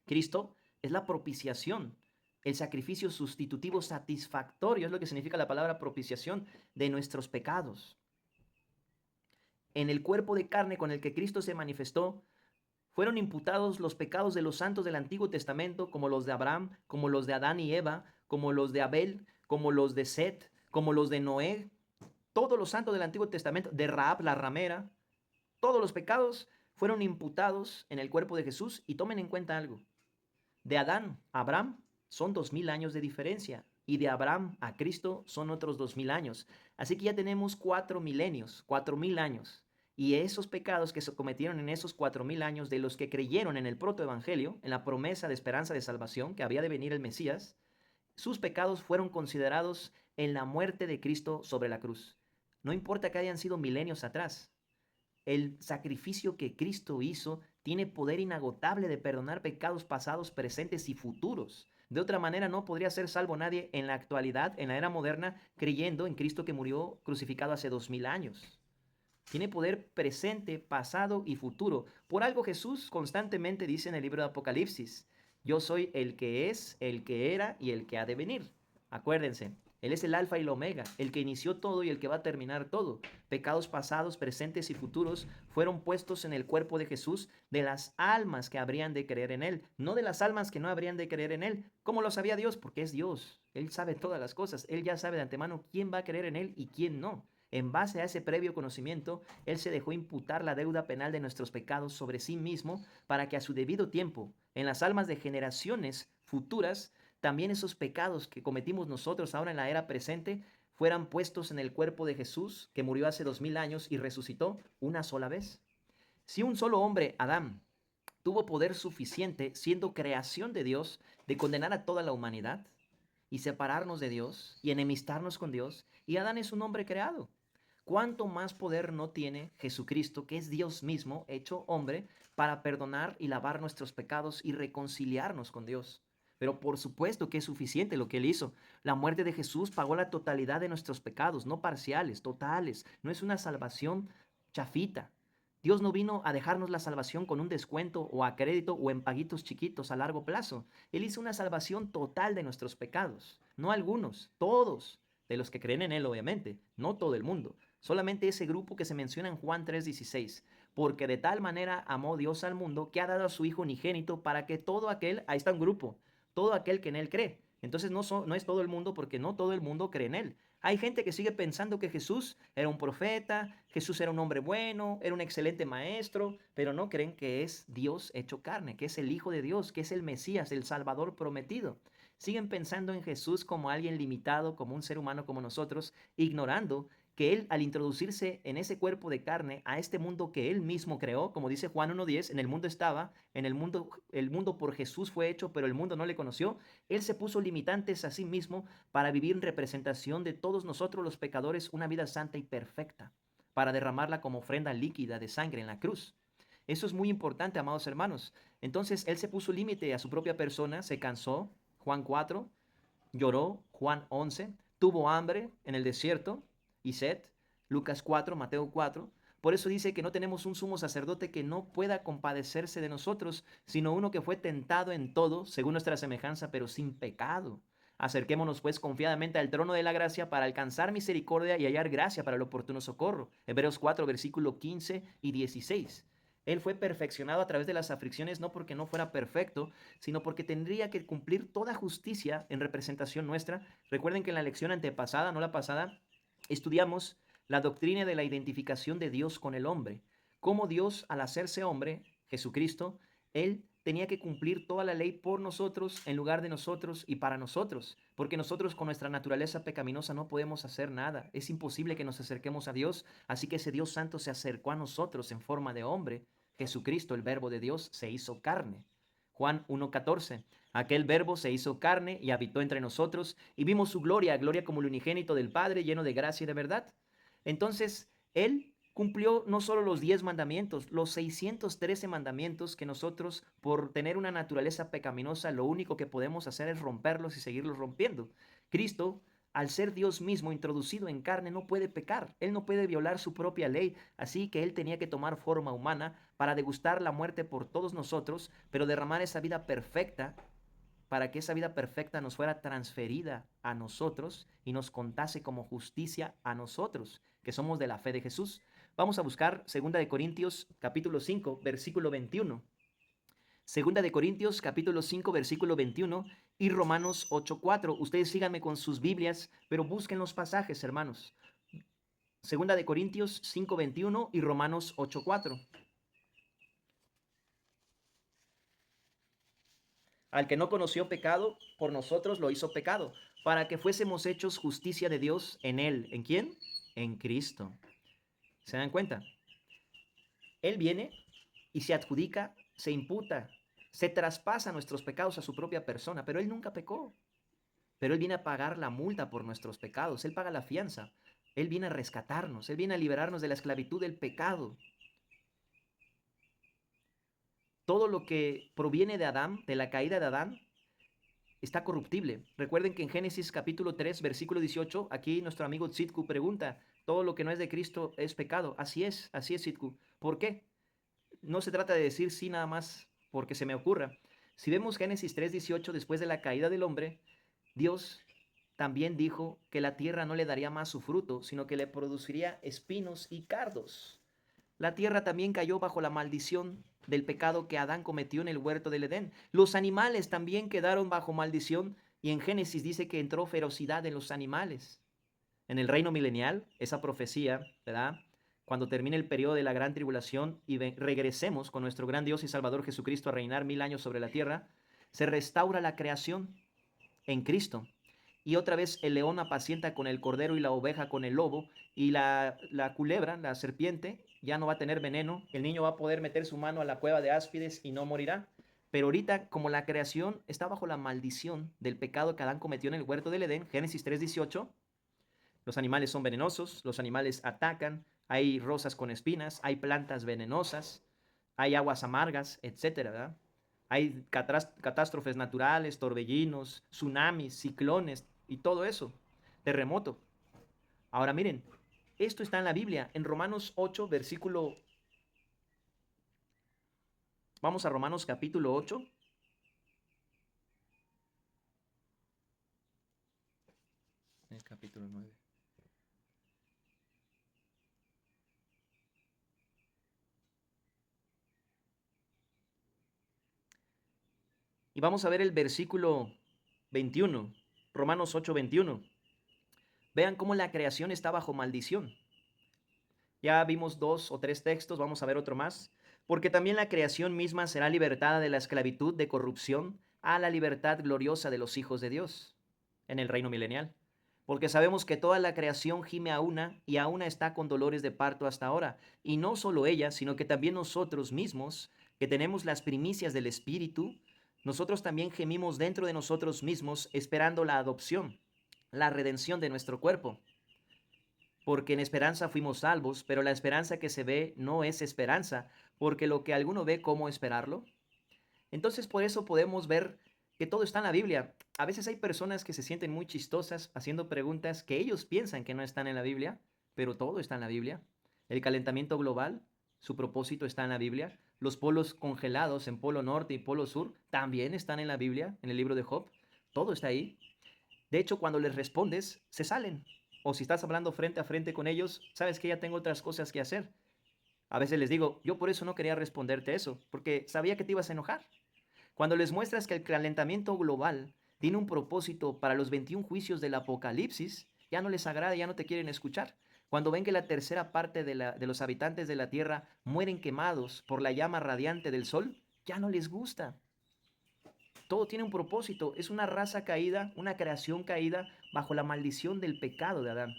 Cristo es la propiciación, el sacrificio sustitutivo satisfactorio, es lo que significa la palabra propiciación, de nuestros pecados. En el cuerpo de carne con el que Cristo se manifestó, fueron imputados los pecados de los santos del Antiguo Testamento, como los de Abraham, como los de Adán y Eva, como los de Abel, como los de Set, como los de Noé, todos los santos del Antiguo Testamento, de Rahab la ramera, todos los pecados fueron imputados en el cuerpo de Jesús. Y tomen en cuenta algo, de Adán a Abraham son 2000 años de diferencia, y de Abraham a Cristo son otros 2000 años. Así que ya tenemos 4 milenios, 4000 años. Y esos pecados que se cometieron en esos 4000 años de los que creyeron en el protoevangelio, en la promesa de esperanza de salvación, que había de venir el Mesías, sus pecados fueron considerados en la muerte de Cristo sobre la cruz. No importa que hayan sido milenios atrás. El sacrificio que Cristo hizo tiene poder inagotable de perdonar pecados pasados, presentes y futuros. De otra manera, no podría ser salvo nadie en la actualidad, en la era moderna, creyendo en Cristo que murió crucificado hace 2000 años. Tiene poder presente, pasado y futuro. Por algo Jesús constantemente dice en el libro de Apocalipsis, yo soy el que es, el que era y el que ha de venir. Acuérdense, Él es el alfa y el omega, el que inició todo y el que va a terminar todo. Pecados pasados, presentes y futuros fueron puestos en el cuerpo de Jesús de las almas que habrían de creer en Él, no de las almas que no habrían de creer en Él. ¿Cómo lo sabía Dios? Porque es Dios. Él sabe todas las cosas. Él ya sabe de antemano quién va a creer en Él y quién no. En base a ese previo conocimiento, Él se dejó imputar la deuda penal de nuestros pecados sobre sí mismo para que a su debido tiempo, en las almas de generaciones futuras, también esos pecados que cometimos nosotros ahora en la era presente fueran puestos en el cuerpo de Jesús, que murió hace 2000 años y resucitó una sola vez. Si un solo hombre, Adán, tuvo poder suficiente, siendo creación de Dios, de condenar a toda la humanidad y separarnos de Dios y enemistarnos con Dios, y Adán es un hombre creado, ¿cuánto más poder no tiene Jesucristo, que es Dios mismo, hecho hombre, para perdonar y lavar nuestros pecados y reconciliarnos con Dios? Pero por supuesto que es suficiente lo que Él hizo. La muerte de Jesús pagó la totalidad de nuestros pecados, no parciales, totales. No es una salvación chafita. Dios no vino a dejarnos la salvación con un descuento o a crédito o en paguitos chiquitos a largo plazo. Él hizo una salvación total de nuestros pecados. No algunos, todos, de los que creen en Él, obviamente, no todo el mundo. Solamente ese grupo que se menciona en Juan 3:16. Porque de tal manera amó Dios al mundo que ha dado a su Hijo unigénito para que todo aquel, ahí está un grupo, todo aquel que en Él cree. Entonces no es todo el mundo, porque no todo el mundo cree en Él. Hay gente que sigue pensando que Jesús era un profeta, Jesús era un hombre bueno, era un excelente maestro, pero no creen que es Dios hecho carne, que es el Hijo de Dios, que es el Mesías, el Salvador prometido. Siguen pensando en Jesús como alguien limitado, como un ser humano como nosotros, ignorando que Él, al introducirse en ese cuerpo de carne, a este mundo que Él mismo creó, como dice Juan 1:10, en el mundo estaba, el mundo por Jesús fue hecho, pero el mundo no le conoció. Él se puso limitantes a sí mismo para vivir en representación de todos nosotros los pecadores una vida santa y perfecta, para derramarla como ofrenda líquida de sangre en la cruz. Eso es muy importante, amados hermanos. Entonces, Él se puso límite a su propia persona, se cansó, Juan 4, lloró, Juan 11, tuvo hambre en el desierto, y sed, Lucas 4, Mateo 4. Por eso dice que no tenemos un sumo sacerdote que no pueda compadecerse de nosotros, sino uno que fue tentado en todo, según nuestra semejanza, pero sin pecado. Acerquémonos pues confiadamente al trono de la gracia para alcanzar misericordia y hallar gracia para el oportuno socorro. Hebreos 4, versículo 15 y 16. Él fue perfeccionado a través de las aflicciones no porque no fuera perfecto, sino porque tendría que cumplir toda justicia en representación nuestra. Recuerden que en la lección antepasada, no la pasada, estudiamos la doctrina de la identificación de Dios con el hombre. Cómo Dios, al hacerse hombre, Jesucristo, Él tenía que cumplir toda la ley por nosotros, en lugar de nosotros y para nosotros, porque nosotros con nuestra naturaleza pecaminosa no podemos hacer nada. Es imposible que nos acerquemos a Dios, así que ese Dios santo se acercó a nosotros en forma de hombre. Jesucristo, el verbo de Dios, se hizo carne. Juan 1:14. Aquel verbo se hizo carne y habitó entre nosotros y vimos su gloria, gloria como el unigénito del Padre, lleno de gracia y de verdad. Entonces, Él cumplió no solo los 10 mandamientos, los 613 mandamientos que nosotros, por tener una naturaleza pecaminosa, lo único que podemos hacer es romperlos y seguirlos rompiendo. Cristo, al ser Dios mismo introducido en carne, no puede pecar. Él no puede violar su propia ley, así que Él tenía que tomar forma humana para degustar la muerte por todos nosotros, pero derramar esa vida perfecta para que esa vida perfecta nos fuera transferida a nosotros y nos contase como justicia a nosotros, que somos de la fe de Jesús. Vamos a buscar 2 de Corintios capítulo 5, versículo 21. 2 de Corintios capítulo 5, versículo 21 y Romanos 8:4. Ustedes síganme con sus Biblias, pero busquen los pasajes, hermanos. 2 de Corintios 5:21 y Romanos 8:4. Al que no conoció pecado, por nosotros lo hizo pecado, para que fuésemos hechos justicia de Dios en él. ¿En quién? En Cristo. ¿Se dan cuenta? Él viene y se adjudica, se imputa, se traspasa nuestros pecados a su propia persona, pero Él nunca pecó. Pero Él viene a pagar la multa por nuestros pecados, Él paga la fianza, Él viene a rescatarnos, Él viene a liberarnos de la esclavitud del pecado. Todo lo que proviene de Adán, de la caída de Adán, está corruptible. Recuerden que en Génesis capítulo 3, versículo 18, aquí nuestro amigo Tzitku pregunta, todo lo que no es de Cristo es pecado. Así es, Tzitku. ¿Por qué? No se trata de decir sí nada más porque se me ocurra. Si vemos Génesis 3:18, después de la caída del hombre, Dios también dijo que la tierra no le daría más su fruto, sino que le produciría espinos y cardos. La tierra también cayó bajo la maldición del pecado que Adán cometió en el huerto del Edén. Los animales también quedaron bajo maldición y en Génesis dice que entró ferocidad en los animales. En el reino milenial, esa profecía, ¿verdad? Cuando termine el periodo de la gran tribulación y regresemos con nuestro gran Dios y Salvador Jesucristo a reinar 1000 años sobre la tierra, se restaura la creación en Cristo. Y otra vez el león apacienta con el cordero y la oveja con el lobo, y la culebra, la serpiente, ya no va a tener veneno. El niño va a poder meter su mano a la cueva de áspides y no morirá. Pero ahorita, como la creación está bajo la maldición del pecado que Adán cometió en el huerto del Edén, Génesis 3:18, los animales son venenosos, los animales atacan, hay rosas con espinas, hay plantas venenosas, hay aguas amargas, etcétera, ¿verdad? Hay catástrofes naturales, torbellinos, tsunamis, ciclones y todo eso, terremoto. Ahora miren, esto está en la Biblia, en Romanos 8, versículo... Vamos a Romanos capítulo 8. El capítulo 9. Y vamos a ver el versículo 21, Romanos 8, 21. Vean cómo la creación está bajo maldición. Ya vimos 2 o 3 textos, vamos a ver otro más. Porque también la creación misma será libertada de la esclavitud de corrupción a la libertad gloriosa de los hijos de Dios en el reino milenial. Porque sabemos que toda la creación gime a una y a una está con dolores de parto hasta ahora. Y no solo ella, sino que también nosotros mismos, que tenemos las primicias del Espíritu, nosotros también gemimos dentro de nosotros mismos esperando la adopción, la redención de nuestro cuerpo. Porque en esperanza fuimos salvos, pero la esperanza que se ve no es esperanza, porque lo que alguno ve, ¿cómo esperarlo? Entonces por eso podemos ver que todo está en la Biblia. A veces hay personas que se sienten muy chistosas haciendo preguntas que ellos piensan que no están en la Biblia, pero todo está en la Biblia. El calentamiento global, su propósito está en la Biblia. Los polos congelados en Polo Norte y Polo Sur también están en la Biblia, en el libro de Job. Todo está ahí. De hecho, cuando les respondes, se salen. O si estás hablando frente a frente con ellos, sabes que ya tengo otras cosas que hacer. A veces les digo, yo por eso no quería responderte eso, porque sabía que te ibas a enojar. Cuando les muestras que el calentamiento global tiene un propósito para los 21 juicios del Apocalipsis, ya no les agrada, ya no te quieren escuchar. Cuando ven que la tercera parte de los habitantes de la tierra mueren quemados por la llama radiante del sol, ya no les gusta. Todo tiene un propósito. Es una raza caída, una creación caída bajo la maldición del pecado de Adán.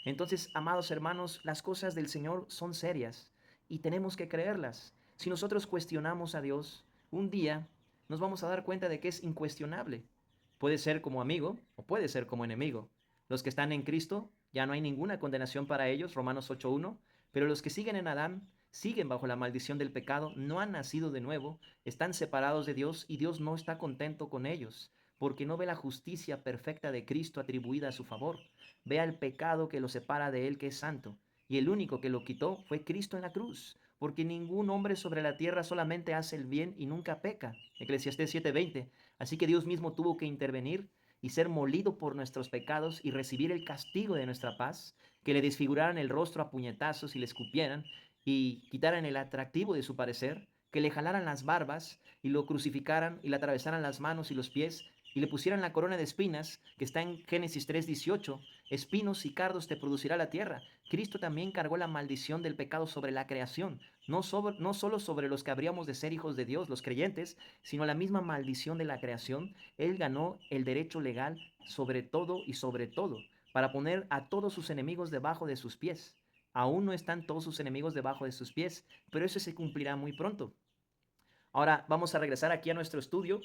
Entonces, amados hermanos, las cosas del Señor son serias y tenemos que creerlas. Si nosotros cuestionamos a Dios, un día nos vamos a dar cuenta de que es incuestionable. Puede ser como amigo o puede ser como enemigo. Los que están en Cristo, ya no hay ninguna condenación para ellos, Romanos 8:1, pero los que siguen en Adán siguen bajo la maldición del pecado, no han nacido de nuevo, están separados de Dios y Dios no está contento con ellos, porque no ve la justicia perfecta de Cristo atribuida a su favor. Vea el pecado que lo separa de Él, que es santo, y el único que lo quitó fue Cristo en la cruz, porque ningún hombre sobre la tierra solamente hace el bien y nunca peca. Eclesiastés 7:20. Así que Dios mismo tuvo que intervenir y ser molido por nuestros pecados y recibir el castigo de nuestra paz, que le desfiguraran el rostro a puñetazos y le escupieran y quitaran el atractivo de su parecer, que le jalaran las barbas y lo crucificaran y le atravesaran las manos y los pies y le pusieran la corona de espinas, que está en Génesis 3:18, espinos y cardos te producirá la tierra. Cristo también cargó la maldición del pecado sobre la creación, no solo sobre los que habríamos de ser hijos de Dios, los creyentes, sino la misma maldición de la creación. Él ganó el derecho legal sobre todo y sobre todo, para poner a todos sus enemigos debajo de sus pies. Aún no están todos sus enemigos debajo de sus pies, pero eso se cumplirá muy pronto. Ahora vamos a regresar aquí a nuestro estudio.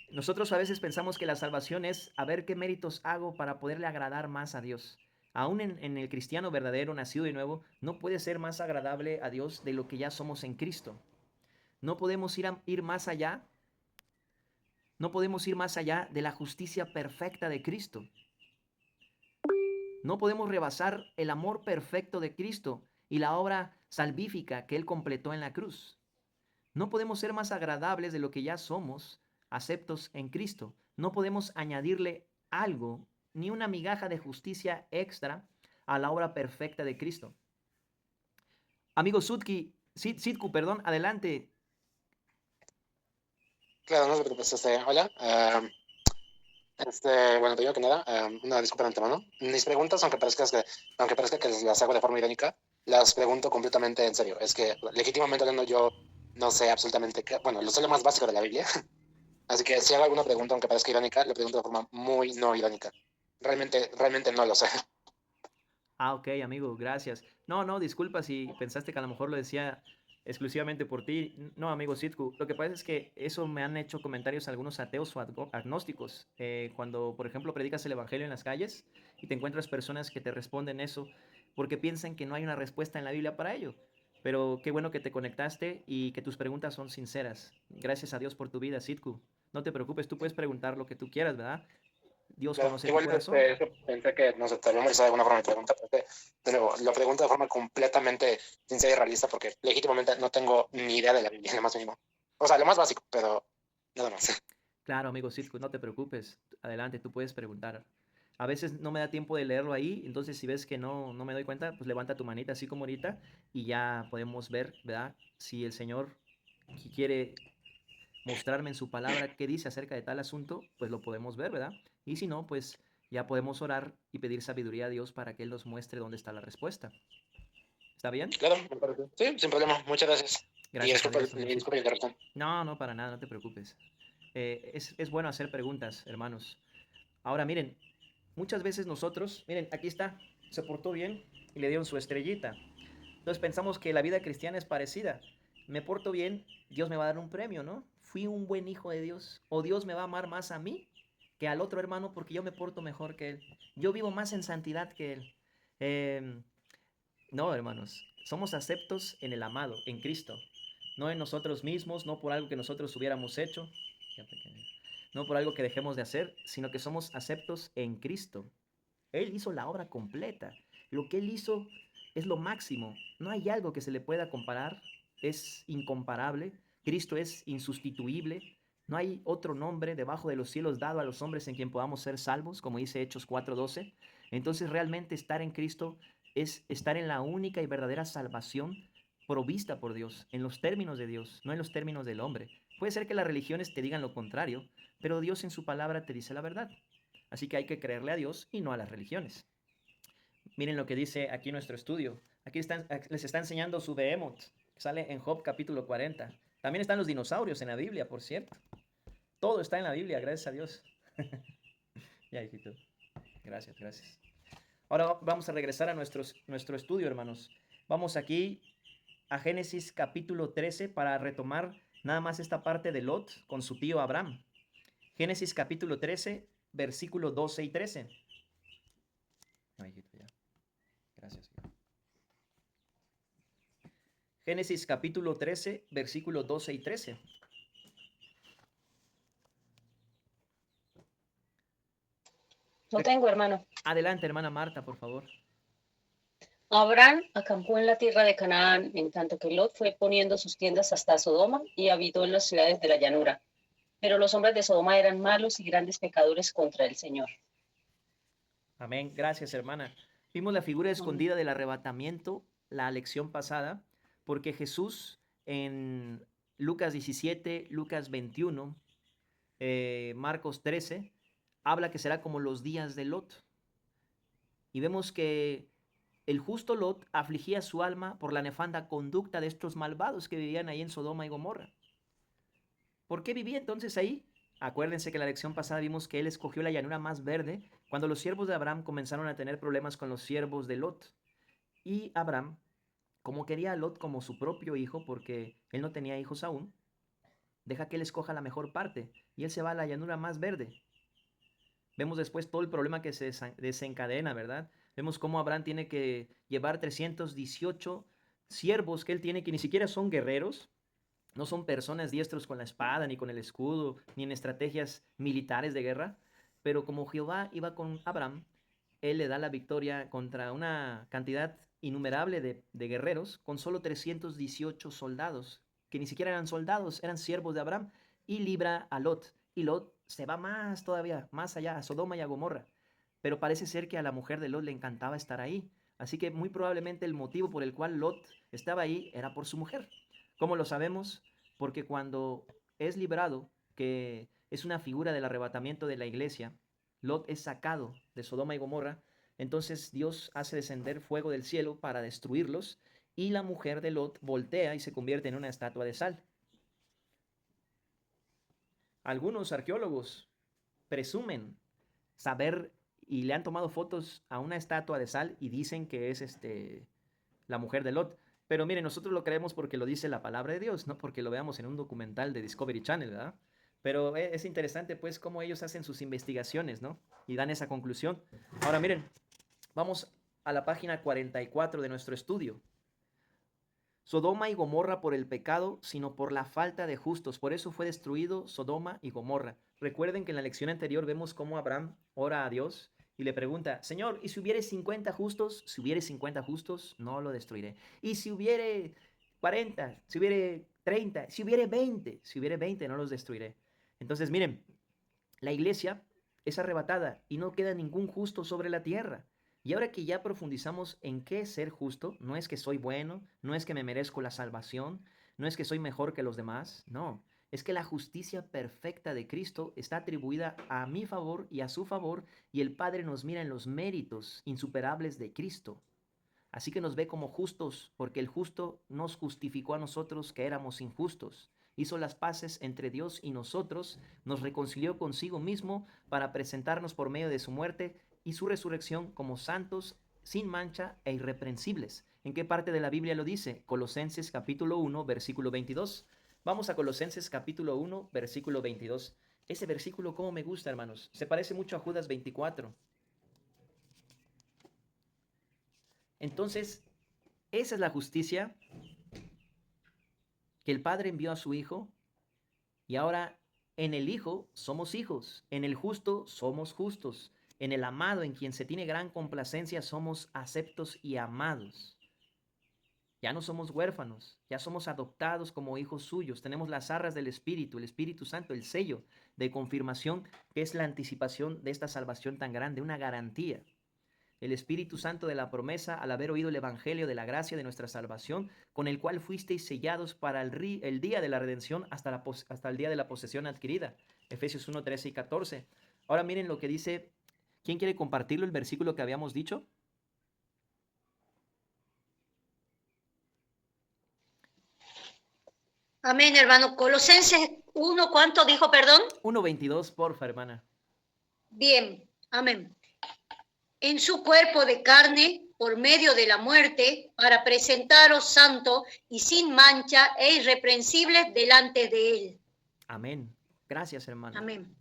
Nosotros a veces pensamos que la salvación es a ver qué méritos hago para poderle agradar más a Dios. Aún en el cristiano verdadero, nacido de nuevo, no puede ser más agradable a Dios de lo que ya somos en Cristo. No podemos ir más allá, no podemos ir más allá de la justicia perfecta de Cristo. No podemos rebasar el amor perfecto de Cristo y la obra salvífica que Él completó en la cruz. No podemos ser más agradables de lo que ya somos, aceptos en Cristo. No podemos añadirle algo, ni una migaja de justicia extra a la obra perfecta de Cristo. Amigo Sidku, perdón, adelante. Claro, no te preocupes. Hola. Bueno, primero que nada, una disculpa de antemano. Mis preguntas, aunque parezca que las hago de forma irónica, las pregunto completamente en serio. Es que, legítimamente hablando, yo no sé absolutamente qué. Bueno, lo sé lo más básico de la Biblia. Así que si hago alguna pregunta, aunque parezca irónica, lo pregunto de forma muy no irónica. Realmente no lo sé. Ok, amigo, gracias. No, disculpa si pensaste que a lo mejor lo decía exclusivamente por ti. No, amigo Sitku, lo que pasa es que eso me han hecho comentarios algunos ateos o agnósticos. Cuando, por ejemplo, predicas el evangelio en las calles y te encuentras personas que te responden eso porque piensan que no hay una respuesta en la Biblia para ello. Pero qué bueno que te conectaste y que tus preguntas son sinceras. Gracias a Dios por tu vida, Sitku. No te preocupes, tú puedes preguntar lo que tú quieras, ¿verdad? Dios Claro, conoce tu igual corazón. pensé que no sé, te había molestado de alguna forma mi pregunta, porque de nuevo, lo pregunto de forma completamente sincera y realista, porque legítimamente no tengo ni idea de la Biblia, lo más mínimo. O sea, lo más básico, pero nada más. Claro, amigo Sitku, no te preocupes. Adelante, tú puedes preguntar. A veces no me da tiempo de leerlo ahí, entonces si ves que no me doy cuenta, pues levanta tu manita así como ahorita y ya podemos ver, ¿verdad? Si el Señor quiere mostrarme en su palabra qué dice acerca de tal asunto, pues lo podemos ver, ¿verdad? Y si no, pues ya podemos orar y pedir sabiduría a Dios para que Él nos muestre dónde está la respuesta. ¿Está bien? Claro, me parece. Sí, sin problema. Muchas gracias. Y Gracias a Dios, amigo Sitku. disculpa la interrupción. No, para nada, no te preocupes. Es bueno hacer preguntas, hermanos. Ahora miren, muchas veces nosotros, miren, aquí está, se portó bien y le dieron su estrellita. Entonces pensamos que la vida cristiana es parecida. Me porto bien, Dios me va a dar un premio, ¿no? Fui un buen hijo de Dios. O Dios me va a amar más a mí que al otro hermano porque yo me porto mejor que él. Yo vivo más en santidad que él. Eh, no, hermanos, somos aceptos en el amado, en Cristo. No en nosotros mismos, no por algo que nosotros hubiéramos hecho, no por algo que dejemos de hacer, sino que somos aceptos en Cristo. Él hizo la obra completa. Lo que Él hizo es lo máximo. No hay algo que se le pueda comparar. Es incomparable. Cristo es insustituible. No hay otro nombre debajo de los cielos dado a los hombres en quien podamos ser salvos, como dice Hechos 4:12. Entonces realmente estar en Cristo es estar en la única y verdadera salvación provista por Dios, en los términos de Dios, no en los términos del hombre. Puede ser que las religiones te digan lo contrario, pero Dios en su palabra te dice la verdad. Así que hay que creerle a Dios y no a las religiones. Miren lo que dice aquí nuestro estudio. Aquí les está enseñando su Behemoth, que sale en Job capítulo 40. También están los dinosaurios en la Biblia, por cierto. Todo está en la Biblia, gracias a Dios. Ya, hijito. Gracias, gracias. Ahora vamos a regresar a nuestro estudio, hermanos. Vamos aquí a Génesis capítulo 13 para retomar nada más esta parte de Lot con su tío Abraham. Génesis capítulo 13, versículos 12 y 13. No, hijito, ya. Gracias, hijo. Génesis capítulo 13, versículos 12 y 13. Lo tengo, hermano. Adelante, hermana Marta, por favor. Abraham acampó en la tierra de Canaán, en tanto que Lot fue poniendo sus tiendas hasta Sodoma y habitó en las ciudades de la llanura. Pero los hombres de Sodoma eran malos y grandes pecadores contra el Señor. Amén. Gracias, hermana. Vimos la figura escondida del arrebatamiento la lección pasada, porque Jesús en Lucas 17, Lucas 21, Marcos 13, habla que será como los días de Lot. Y vemos que el justo Lot afligía su alma por la nefanda conducta de estos malvados que vivían ahí en Sodoma y Gomorra. ¿Por qué vivía entonces ahí? Acuérdense que la lección pasada vimos que él escogió la llanura más verde cuando los siervos de Abraham comenzaron a tener problemas con los siervos de Lot. Y Abraham, como quería a Lot como su propio hijo, porque él no tenía hijos aún, deja que él escoja la mejor parte y él se va a la llanura más verde. Vemos después todo el problema que se desencadena, ¿verdad? Vemos cómo Abraham tiene que llevar 318 siervos que él tiene que ni siquiera son guerreros, no son personas diestros con la espada, ni con el escudo, ni en estrategias militares de guerra, pero como Jehová iba con Abraham, él le da la victoria contra una cantidad innumerable de guerreros con solo 318 soldados, que ni siquiera eran soldados, eran siervos de Abraham, y libra a Lot. Y Lot se va más todavía, más allá, a Sodoma y a Gomorra. Pero parece ser que a la mujer de Lot le encantaba estar ahí. Así que muy probablemente el motivo por el cual Lot estaba ahí era por su mujer. ¿Cómo lo sabemos? Porque cuando es librado, que es una figura del arrebatamiento de la iglesia, Lot es sacado de Sodoma y Gomorra, entonces Dios hace descender fuego del cielo para destruirlos y la mujer de Lot voltea y se convierte en una estatua de sal. Algunos arqueólogos presumen saber y le han tomado fotos a una estatua de sal y dicen que es la mujer de Lot. Pero miren, nosotros lo creemos porque lo dice la palabra de Dios, no porque lo veamos en un documental de Discovery Channel, ¿verdad? Pero es interesante pues cómo ellos hacen sus investigaciones, ¿no? Y dan esa conclusión. Ahora miren, vamos a la página 44 de nuestro estudio. Sodoma y Gomorra por el pecado, sino por la falta de justos. Por eso fue destruido Sodoma y Gomorra. Recuerden que en la lección anterior vemos cómo Abraham ora a Dios y le pregunta, Señor, ¿y si hubiere 50 justos? Si hubiere 50 justos, no lo destruiré. Y si hubiere 40, si hubiere 30, si hubiere 20, no los destruiré. Entonces, miren, la iglesia es arrebatada y no queda ningún justo sobre la tierra. Y ahora que ya profundizamos en qué es ser justo, no es que soy bueno, no es que me merezco la salvación, no es que soy mejor que los demás, no. Es que la justicia perfecta de Cristo está atribuida a mi favor y a su favor, y el Padre nos mira en los méritos insuperables de Cristo. Así que nos ve como justos, porque el justo nos justificó a nosotros que éramos injustos. Hizo las paces entre Dios y nosotros, nos reconcilió consigo mismo para presentarnos por medio de su muerte y su resurrección como santos, sin mancha e irreprensibles. ¿En qué parte de la Biblia lo dice? Colosenses capítulo 1, versículo 22. Vamos a Colosenses capítulo 1, versículo 22. Ese versículo cómo me gusta, hermanos. Se parece mucho a Judas 24. Entonces, esa es la justicia que el Padre envió a su Hijo, y ahora en el Hijo somos hijos, en el justo somos justos, en el amado, en quien se tiene gran complacencia, somos aceptos y amados. Ya no somos huérfanos, ya somos adoptados como hijos suyos, tenemos las arras del Espíritu, el Espíritu Santo, el sello de confirmación, que es la anticipación de esta salvación tan grande, una garantía. El Espíritu Santo de la promesa, al haber oído el Evangelio de la gracia de nuestra salvación, con el cual fuisteis sellados para el día de la redención hasta el día de la posesión adquirida. Efesios 1, 13 y 14. Ahora miren lo que dice. ¿Quién quiere compartirlo, el versículo que habíamos dicho? Amén, hermano. Colosenses 1, ¿cuánto dijo, perdón? 1:22, porfa, hermana. Bien, amén. En su cuerpo de carne, por medio de la muerte, para presentaros santo y sin mancha e irreprensibles delante de él. Amén. Gracias, hermana. Amén.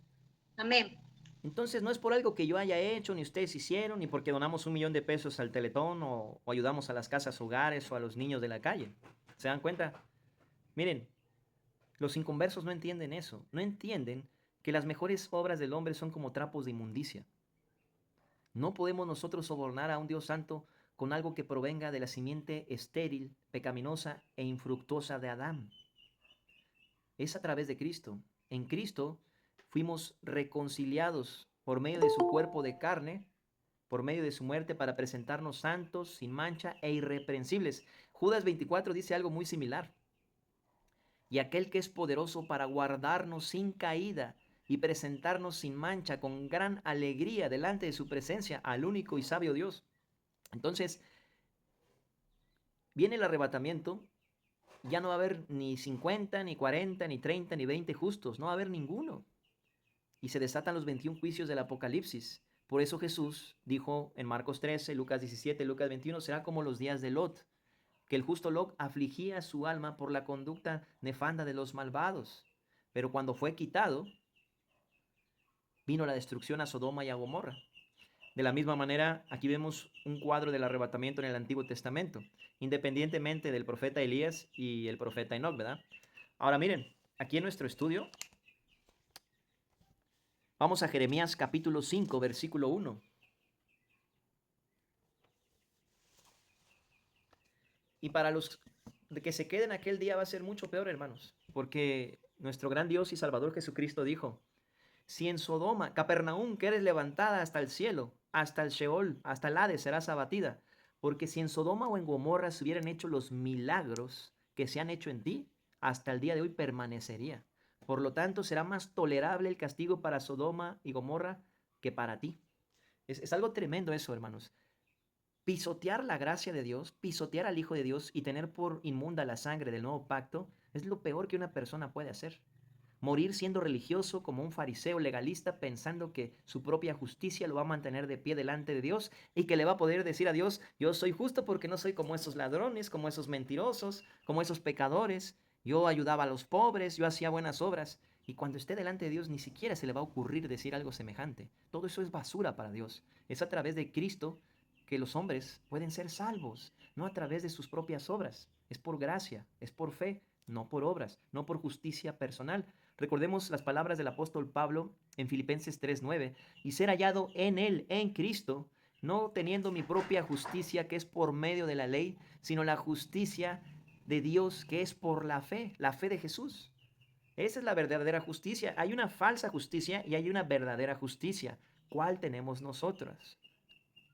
Amén. Entonces no es por algo que yo haya hecho, ni ustedes hicieron, ni porque donamos $1,000,000 al Teletón o ayudamos a las casas hogares o a los niños de la calle. ¿Se dan cuenta? Miren, los inconversos no entienden eso. No entienden que las mejores obras del hombre son como trapos de inmundicia. No podemos nosotros sobornar a un Dios santo con algo que provenga de la simiente estéril, pecaminosa e infructuosa de Adán. Es a través de Cristo. En Cristo fuimos reconciliados por medio de su cuerpo de carne, por medio de su muerte, para presentarnos santos, sin mancha e irreprensibles. Judas 24 dice algo muy similar. Y aquel que es poderoso para guardarnos sin caída y presentarnos sin mancha con gran alegría delante de su presencia al único y sabio Dios. Entonces, viene el arrebatamiento. Ya no va a haber ni 50, ni 40, ni 30, ni 20 justos. No va a haber ninguno. Y se desatan los 21 juicios del Apocalipsis. Por eso Jesús dijo en Marcos 13, Lucas 17, Lucas 21, será como los días de Lot, que el justo Lot afligía su alma por la conducta nefanda de los malvados. Pero cuando fue quitado, vino la destrucción a Sodoma y a Gomorra. De la misma manera, aquí vemos un cuadro del arrebatamiento en el Antiguo Testamento, independientemente del profeta Elías y el profeta Enoc, ¿verdad? Ahora miren, aquí en nuestro estudio, vamos a Jeremías capítulo 5, versículo 1. Y para los que se queden aquel día va a ser mucho peor, hermanos, porque nuestro gran Dios y Salvador Jesucristo dijo, si en Sodoma, Capernaum, que eres levantada hasta el cielo, hasta el Sheol, hasta el Hades serás abatida, porque si en Sodoma o en Gomorra se hubieran hecho los milagros que se han hecho en ti, hasta el día de hoy permanecería. Por lo tanto, será más tolerable el castigo para Sodoma y Gomorra que para ti. Es algo tremendo eso, hermanos. Pisotear la gracia de Dios, pisotear al Hijo de Dios y tener por inmunda la sangre del nuevo pacto es lo peor que una persona puede hacer. Morir siendo religioso como un fariseo legalista pensando que su propia justicia lo va a mantener de pie delante de Dios y que le va a poder decir a Dios, yo soy justo porque no soy como esos ladrones, como esos mentirosos, como esos pecadores. Yo ayudaba a los pobres, yo hacía buenas obras. Y cuando esté delante de Dios ni siquiera se le va a ocurrir decir algo semejante. Todo eso es basura para Dios. Es a través de Cristo que los hombres pueden ser salvos, no a través de sus propias obras. Es por gracia, es por fe, no por obras, no por justicia personal. Recordemos las palabras del apóstol Pablo en Filipenses 3:9, y ser hallado en él, en Cristo, no teniendo mi propia justicia que es por medio de la ley, sino la justicia de Dios que es por la fe de Jesús. Esa es la verdadera justicia. Hay una falsa justicia y hay una verdadera justicia. ¿Cuál tenemos nosotros?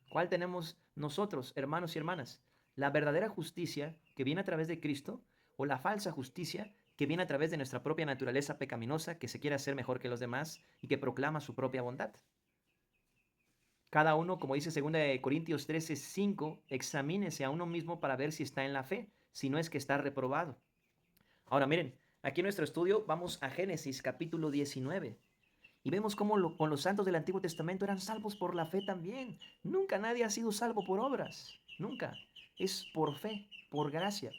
¿Cuál tenemos nosotros, hermanos y hermanas? ¿La verdadera justicia que viene a través de Cristo o la falsa justicia que viene a través de nuestra propia naturaleza pecaminosa que se quiere hacer mejor que los demás y que proclama su propia bondad? Cada uno, como dice 2 Corintios 13:5, examínese a uno mismo para ver si está en la fe, si no es que está reprobado. Ahora miren, aquí en nuestro estudio vamos a Génesis capítulo 19. Y vemos cómo con los santos del Antiguo Testamento eran salvos por la fe también. Nunca nadie ha sido salvo por obras. Nunca. Es por fe, por gracia.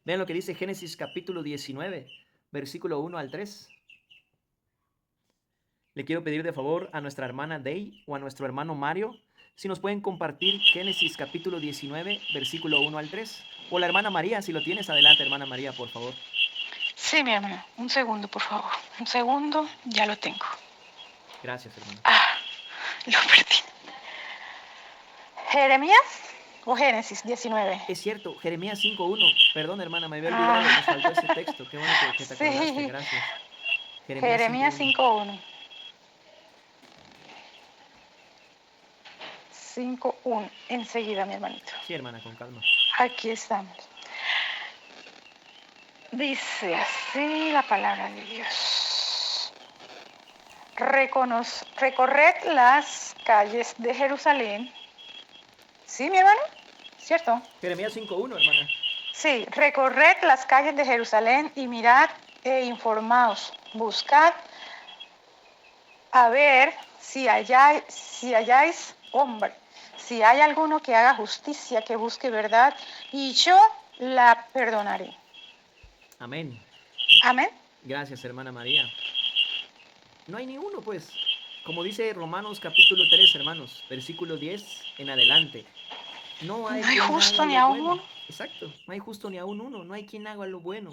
Vean lo que dice Génesis capítulo 19, versículo 1 al 3. Le quiero pedir de favor a nuestra hermana Day o a nuestro hermano Mario si nos pueden compartir Génesis capítulo 19, versículo 1 al 3. O la hermana María, si lo tienes, adelante, hermana María, por favor. Sí, mi hermano. Un segundo, por favor. Un segundo, ya lo tengo. Gracias, hermano. Lo perdí. ¿Jeremías o Génesis 19? Es cierto, Jeremías 5:1. Perdón, hermana, me había olvidado, nos faltó ese texto. Qué bueno que te acordaste, gracias. Jeremías 5:1. 5:1. Enseguida, mi hermanito. Sí, hermana, con calma. Aquí estamos. Dice así la palabra de Dios. Recorred las calles de Jerusalén. ¿Sí, mi hermano? ¿Cierto? Jeremías 5:1, hermana. Sí, recorred las calles de Jerusalén y mirad e informaos, buscad a ver si halláis hombre, si hay alguno que haga justicia, que busque verdad, y yo la perdonaré. Amén. Amén. Gracias, hermana María. No hay ni uno, pues. Como dice Romanos capítulo 3, hermanos, versículo 10 en adelante. No hay No hay quien justo haga ni lo aún bueno. uno. Exacto, no hay justo ni aún uno. No hay quien haga lo bueno.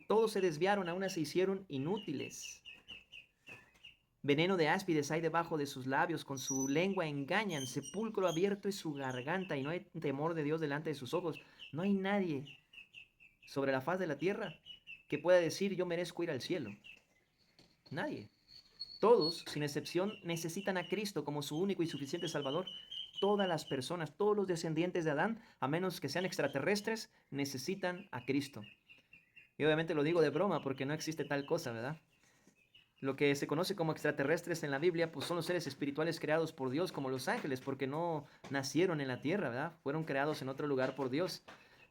Todos se desviaron, aún se hicieron inútiles. Veneno de áspides hay debajo de sus labios, con su lengua engañan, sepulcro abierto es su garganta y no hay temor de Dios delante de sus ojos. No hay nadie sobre la faz de la tierra que pueda decir yo merezco ir al cielo. Nadie. Todos, sin excepción, necesitan a Cristo como su único y suficiente Salvador. Todas las personas, todos los descendientes de Adán, a menos que sean extraterrestres, necesitan a Cristo. Y obviamente lo digo de broma porque no existe tal cosa, ¿verdad? Lo que se conoce como extraterrestres en la Biblia, pues son los seres espirituales creados por Dios, como los ángeles, porque no nacieron en la tierra, ¿verdad? Fueron creados en otro lugar por Dios.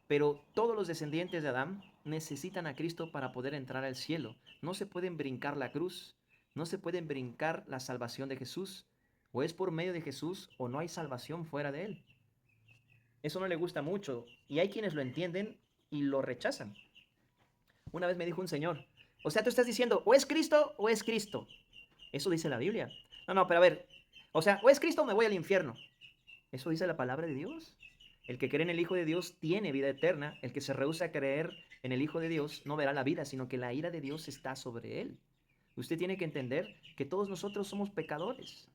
Pero todos los descendientes de Adán necesitan a Cristo para poder entrar al cielo. No se pueden brincar la cruz, no se pueden brincar la salvación de Jesús. O es por medio de Jesús o no hay salvación fuera de él. Eso no le gusta mucho y hay quienes lo entienden y lo rechazan. Una vez me dijo un señor, o sea, tú estás diciendo o es Cristo o es Cristo. Eso dice la Biblia. No, pero a ver, o sea, o es Cristo o me voy al infierno. Eso dice la palabra de Dios. El que cree en el Hijo de Dios tiene vida eterna. El que se rehúsa a creer en el Hijo de Dios no verá la vida, sino que la ira de Dios está sobre él. Usted tiene que entender que todos nosotros somos pecadores.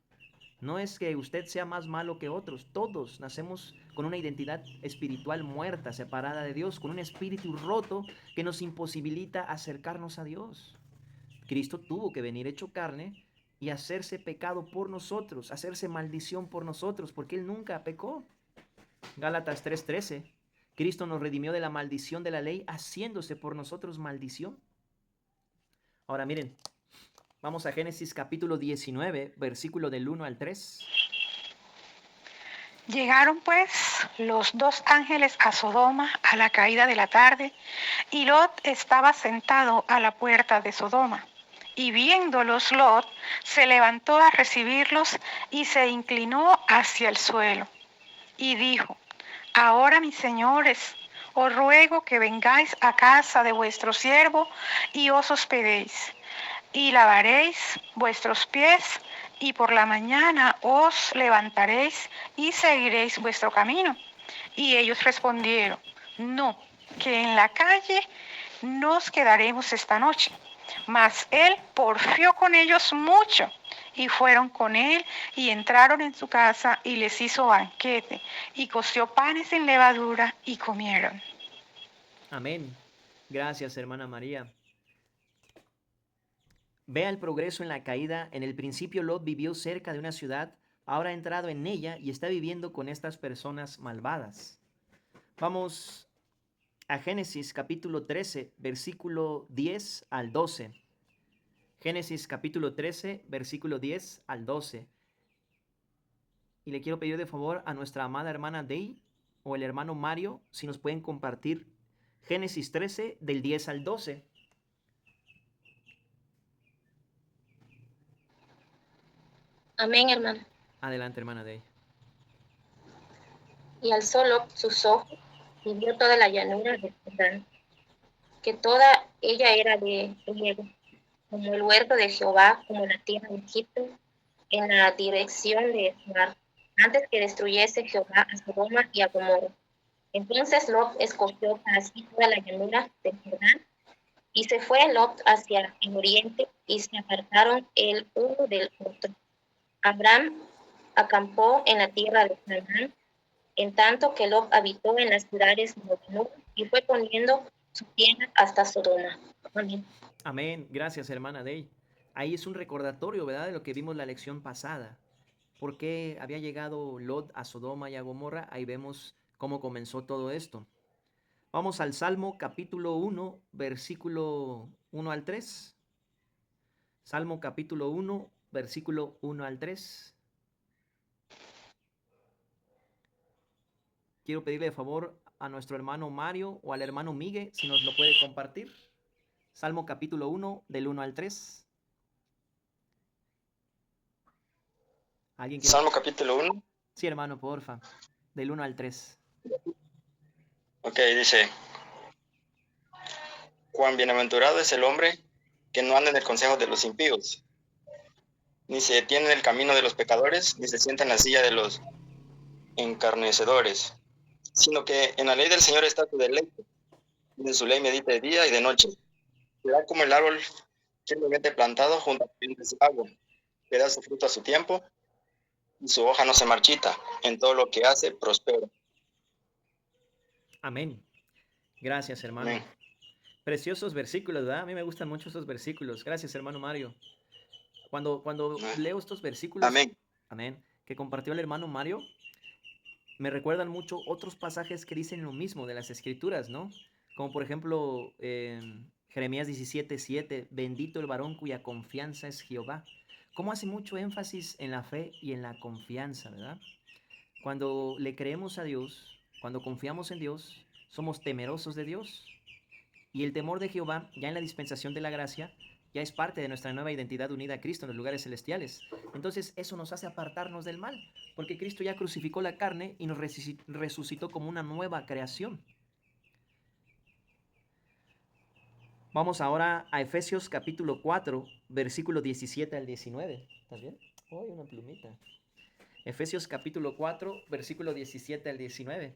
No es que usted sea más malo que otros. Todos nacemos con una identidad espiritual muerta, separada de Dios, con un espíritu roto que nos imposibilita acercarnos a Dios. Cristo tuvo que venir hecho carne y hacerse pecado por nosotros, hacerse maldición por nosotros, porque Él nunca pecó. Gálatas 3:13. Cristo nos redimió de la maldición de la ley, haciéndose por nosotros maldición. Ahora miren, vamos a Génesis capítulo 19, versículo del 1 al 3. Llegaron pues los dos ángeles a Sodoma a la caída de la tarde, y Lot estaba sentado a la puerta de Sodoma. Y viéndolos Lot, se levantó a recibirlos y se inclinó hacia el suelo. Y dijo, ahora mis señores, os ruego que vengáis a casa de vuestro siervo y os hospedéis, y lavaréis vuestros pies, y por la mañana os levantaréis y seguiréis vuestro camino. Y ellos respondieron, no, que en la calle nos quedaremos esta noche. Mas él porfió con ellos mucho, y fueron con él y entraron en su casa y les hizo banquete, y coció panes sin levadura y comieron. Amén. Gracias, hermana María. Vea el progreso en la caída. En el principio Lot vivió cerca de una ciudad, ahora ha entrado en ella y está viviendo con estas personas malvadas. Vamos a Génesis capítulo 13, versículo 10 al 12. Génesis capítulo 13, versículo 10 al 12. Y le quiero pedir de favor a nuestra amada hermana Day o el hermano Mario si nos pueden compartir Génesis 13 del 10 al 12. Amén, hermano. Adelante, hermana Day. Y alzó Lot sus ojos y vio toda la llanura de Jordán, que toda ella era de riego, como el huerto de Jehová, como la tierra de Egipto, en la dirección de mar, antes que destruyese Jehová a Sodoma y a Gomorra. Entonces Lot escogió para sí toda la llanura de Jordán, y se fue Lot hacia el oriente, y se apartaron el uno del otro. Abraham acampó en la tierra de Canaán, en tanto que Lot habitó en las ciudades de Sodoma, y fue poniendo su tienda hasta Sodoma. Amén. Amén. Gracias, hermana Day. Ahí es un recordatorio, ¿verdad?, de lo que vimos la lección pasada. ¿Por qué había llegado Lot a Sodoma y a Gomorra? Ahí vemos cómo comenzó todo esto. Vamos al Salmo capítulo 1, versículo 1 al 3. Salmo capítulo 1, versículo 1 al 3. quiero pedirle de favor a nuestro hermano Mario o al hermano Miguel, si nos lo puede compartir. Salmo capítulo 1, del 1 al 3. ¿Alguien quiere? Salmo capítulo 1. Sí, hermano, porfa. Del 1 al 3. Ok, dice: cuán bienaventurado es el hombre que no anda en el consejo de los impíos, ni se detiene en el camino de los pecadores, ni se sienta en la silla de los encarnecedores, sino que en la ley del Señor está su deleite, y en su ley medita de día y de noche. Será como el árbol firmemente plantado junto a corrientes de agua, que da su fruto a su tiempo, y su hoja no se marchita. En todo lo que hace, prospera. Amén. Gracias, hermano. Amén. Preciosos versículos, ¿verdad? A mí me gustan mucho estos versículos. Gracias, hermano Mario. Cuando leo estos versículos, Amén. amén, que compartió el hermano Mario, me recuerdan mucho otros pasajes que dicen lo mismo de las Escrituras, ¿no? Como por ejemplo, Jeremías 17:7, bendito el varón cuya confianza es Jehová. Cómo hace mucho énfasis en la fe y en la confianza, ¿verdad? Cuando le creemos a Dios, cuando confiamos en Dios, somos temerosos de Dios. Y el temor de Jehová, ya en la dispensación de la gracia, ya es parte de nuestra nueva identidad unida a Cristo en los lugares celestiales. Entonces eso nos hace apartarnos del mal, porque Cristo ya crucificó la carne y nos resucitó como una nueva creación. Vamos ahora a Efesios capítulo 4, versículo 17 al 19. ¿Estás bien? Oh, una plumita. Efesios capítulo 4, versículo 17 al 19.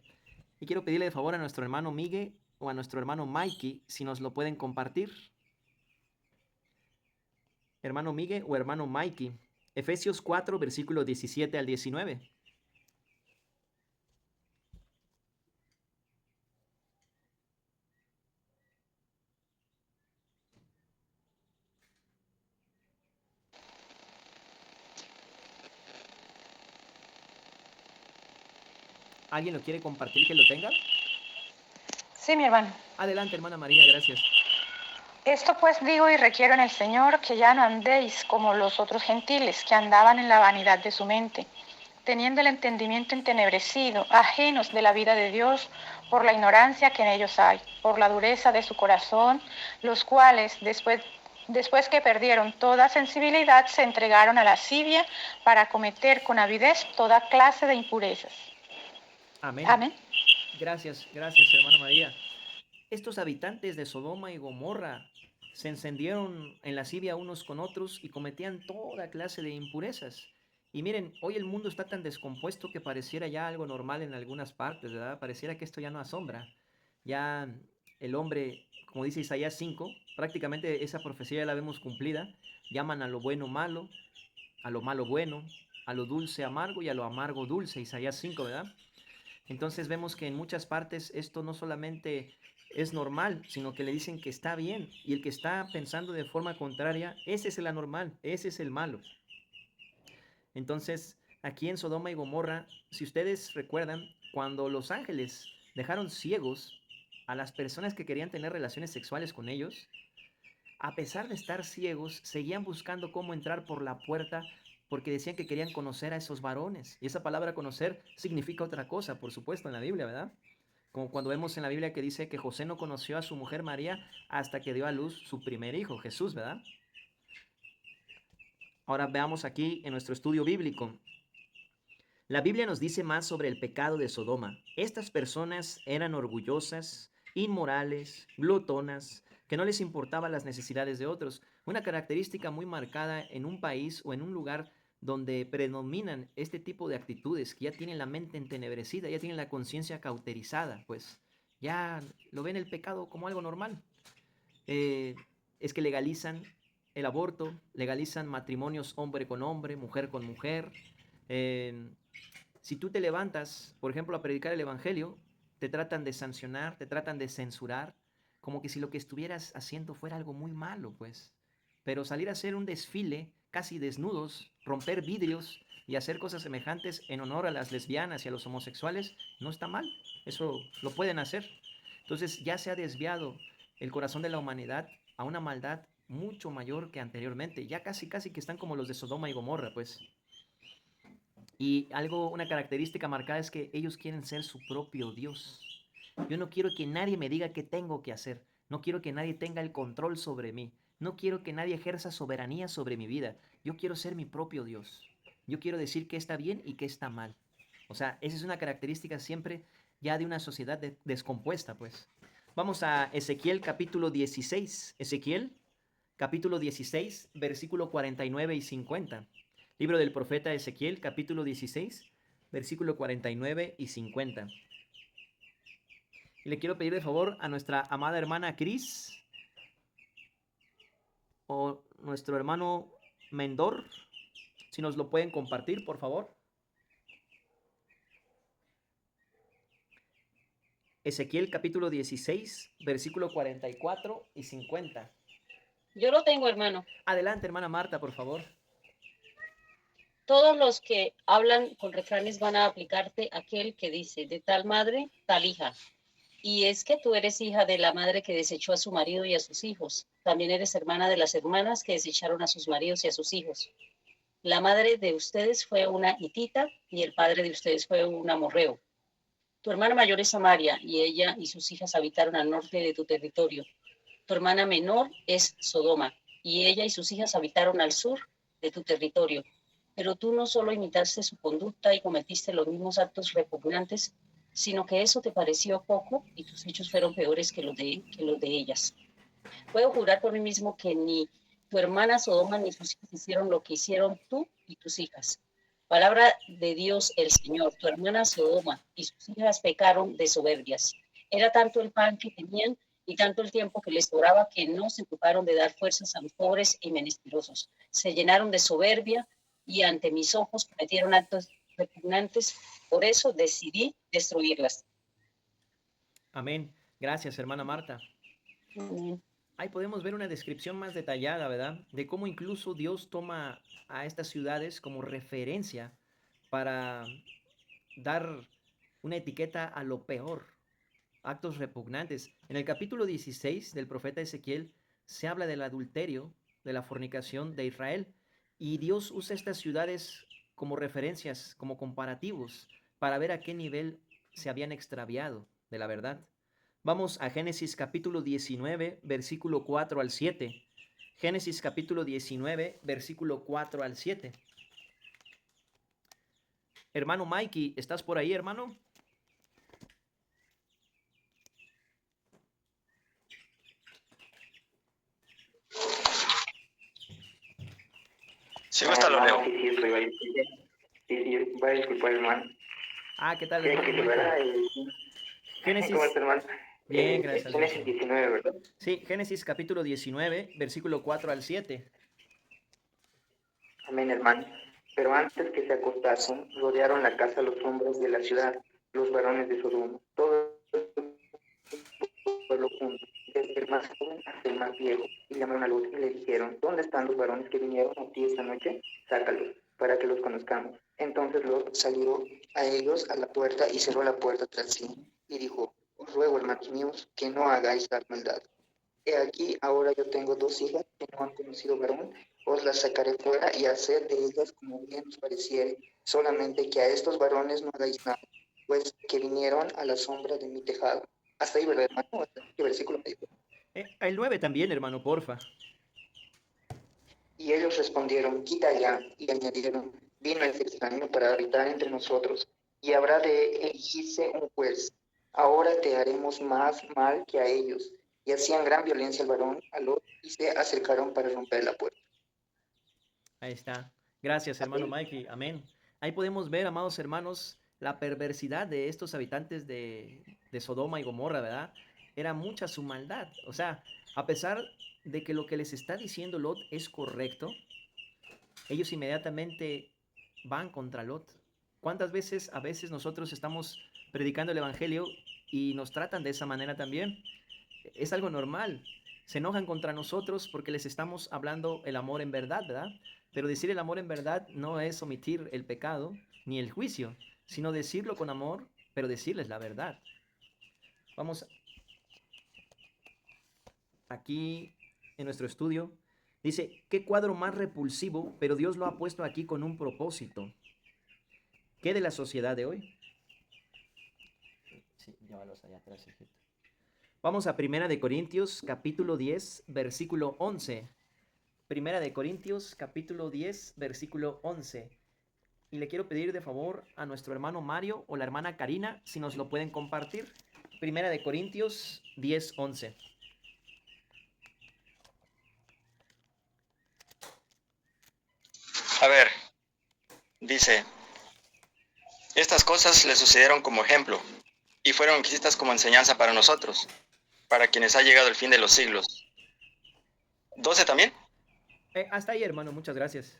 Y quiero pedirle de favor a nuestro hermano Miguel o a nuestro hermano Mikey si nos lo pueden compartir. Hermano Miguel o hermano Mikey. Efesios 4, versículo 17 al 19. ¿Alguien lo quiere compartir que lo tenga? Sí, mi hermano. Adelante, hermana María, gracias. Esto pues digo y requiero en el Señor que ya no andéis como los otros gentiles que andaban en la vanidad de su mente, teniendo el entendimiento entenebrecido, ajenos de la vida de Dios por la ignorancia que en ellos hay, por la dureza de su corazón, los cuales después que perdieron toda sensibilidad se entregaron a la lascivia para cometer con avidez toda clase de impurezas. Amén. Amén. Gracias, hermana María. Estos habitantes de Sodoma y Gomorra se encendieron en lascivia unos con otros y cometían toda clase de impurezas. Y miren, hoy el mundo está tan descompuesto que pareciera ya algo normal en algunas partes, ¿verdad? Pareciera que esto ya no asombra. Ya el hombre, como dice Isaías 5, prácticamente esa profecía ya la vemos cumplida. Llaman a lo bueno malo, a lo malo bueno, a lo dulce amargo y a lo amargo dulce, Isaías 5, ¿verdad? Entonces vemos que en muchas partes esto no solamente es normal, sino que le dicen que está bien. Y el que está pensando de forma contraria, ese es el anormal, ese es el malo. Entonces, aquí en Sodoma y Gomorra, si ustedes recuerdan, cuando los ángeles dejaron ciegos a las personas que querían tener relaciones sexuales con ellos, a pesar de estar ciegos, seguían buscando cómo entrar por la puerta porque decían que querían conocer a esos varones. Y esa palabra conocer significa otra cosa, por supuesto, en la Biblia, ¿verdad? Como cuando vemos en la Biblia que dice que José no conoció a su mujer María hasta que dio a luz su primer hijo, Jesús, ¿verdad? Ahora veamos aquí en nuestro estudio bíblico. La Biblia nos dice más sobre el pecado de Sodoma. Estas personas eran orgullosas, inmorales, glotonas, que no les importaban las necesidades de otros. Una característica muy marcada en un país o en un lugar donde predominan este tipo de actitudes, que ya tienen la mente entenebrecida, ya tienen la conciencia cauterizada, pues ya lo ven el pecado como algo normal. Es que legalizan el aborto, legalizan matrimonios hombre con hombre, mujer con mujer. Si tú te levantas, por ejemplo, a predicar el Evangelio, te tratan de sancionar, te tratan de censurar, como que si lo que estuvieras haciendo fuera algo muy malo, pues. Pero salir a hacer un desfile casi desnudos, romper vidrios y hacer cosas semejantes en honor a las lesbianas y a los homosexuales, no está mal. Eso lo pueden hacer. Entonces ya se ha desviado el corazón de la humanidad a una maldad mucho mayor que anteriormente. Ya casi que están como los de Sodoma y Gomorra, pues. Y algo, una característica marcada es que ellos quieren ser su propio Dios. Yo no quiero que nadie me diga qué tengo que hacer. No quiero que nadie tenga el control sobre mí. No quiero que nadie ejerza soberanía sobre mi vida. Yo quiero ser mi propio Dios. Yo quiero decir qué está bien y qué está mal. O sea, esa es una característica siempre ya de una sociedad descompuesta, pues. Vamos a Ezequiel capítulo 16. Ezequiel capítulo 16, versículo 49 y 50. Libro del profeta Ezequiel, capítulo 16, versículo 49 y 50. Y le quiero pedir de favor a nuestra amada hermana Cris o nuestro hermano Mendor, si nos lo pueden compartir, por favor. Ezequiel capítulo 16, versículo 44 y 50. Yo lo tengo, hermano. Adelante, hermana Marta, por favor. Todos los que hablan con refranes van a aplicarte aquel que dice, de tal madre, tal hija. Y es que tú eres hija de la madre que desechó a su marido y a sus hijos. También eres hermana de las hermanas que desecharon a sus maridos y a sus hijos. La madre de ustedes fue una hitita y el padre de ustedes fue un amorreo. Tu hermana mayor es Samaria y ella y sus hijas habitaron al norte de tu territorio. Tu hermana menor es Sodoma y ella y sus hijas habitaron al sur de tu territorio. Pero tú no solo imitaste su conducta y cometiste los mismos actos repugnantes, sino que eso te pareció poco y tus hechos fueron peores que los de ellas. Puedo jurar por mí mismo que ni tu hermana Sodoma ni sus hijas hicieron lo que hicieron tú y tus hijas. Palabra de Dios el Señor, tu hermana Sodoma y sus hijas pecaron de soberbias. Era tanto el pan que tenían y tanto el tiempo que les sobraba que no se ocuparon de dar fuerzas a los pobres y menesterosos. Se llenaron de soberbia y ante mis ojos cometieron actos repugnantes. Por eso decidí destruirlas. Amén. Gracias, hermana Marta. Ahí podemos ver una descripción más detallada, ¿verdad? De cómo incluso Dios toma a estas ciudades como referencia para dar una etiqueta a lo peor, actos repugnantes. En el capítulo 16 del profeta Ezequiel se habla del adulterio, de la fornicación de Israel, y Dios usa estas ciudades como referencias, como comparativos, para ver a qué nivel se habían extraviado de la verdad. Vamos a Génesis capítulo 19, versículo 4 al 7. Génesis capítulo 19, versículo 4 al 7. Hermano Mikey, ¿estás por ahí, hermano? Si gusta lo leo. Sí, estoy ahí. Sí, va a disculpar, hermano. Ah, ¿qué tal, Sí, hermano que se Mikey? verá. Génesis. ¿Cómo está, hermano? Bien, gracias a Dios. Génesis 19, ¿verdad? Sí, Génesis capítulo 19, versículo 4 al 7. Amén, hermano. Pero antes que se acostasen, rodearon la casa los hombres de la ciudad, los varones de Sodoma, todo el pueblo junto, desde el más joven hasta el más viejo, y llamaron a Lot y le dijeron, ¿dónde están los varones que vinieron a ti esta noche? Sácalos, para que los conozcamos. Entonces Lot salió a ellos a la puerta y cerró la puerta tras sí, y dijo, os ruego, hermanos míos, que no hagáis tal maldad. He aquí, ahora yo tengo dos hijas que no han conocido varón, os las sacaré fuera y haced de ellas como bien os pareciere, solamente que a estos varones no hagáis nada, pues que vinieron a la sombra de mi tejado. Hasta ahí, ¿verdad, hermano? ¿Hasta qué versículo me dijo? El 9 también, hermano, porfa. Y ellos respondieron, quita ya, y añadieron, vino este extraño para habitar entre nosotros, y habrá de elegirse un juez. Ahora te haremos más mal que a ellos. Y hacían gran violencia al varón, a Lot, y se acercaron para romper la puerta. Ahí está. Gracias, hermano Mikey. Amén. Ahí podemos ver, amados hermanos, la perversidad de estos habitantes de Sodoma y Gomorra, ¿verdad? Era mucha su maldad. O sea, a pesar de que lo que les está diciendo Lot es correcto, ellos inmediatamente van contra Lot. ¿Cuántas veces a veces nosotros estamos predicando el Evangelio y nos tratan de esa manera también? Es algo normal. Se enojan contra nosotros porque les estamos hablando el amor en verdad, ¿verdad? Pero decir el amor en verdad no es omitir el pecado ni el juicio, sino decirlo con amor, pero decirles la verdad. Vamos aquí en nuestro estudio. Dice, qué cuadro más repulsivo, pero Dios lo ha puesto aquí con un propósito. ¿Qué de la sociedad de hoy? Sí, llévalos allá atrás, hijito. Vamos a Primera de Corintios, capítulo 10, versículo 11. Primera de Corintios, capítulo 10, versículo 11. Y le quiero pedir de favor a nuestro hermano Mario o la hermana Karina si nos lo pueden compartir. Primera de Corintios 10, 11. A ver, dice, estas cosas le sucedieron como ejemplo y fueron escritas como enseñanza para nosotros, para quienes ha llegado el fin de los siglos. ¿12 también? Hasta ahí, hermano, muchas gracias.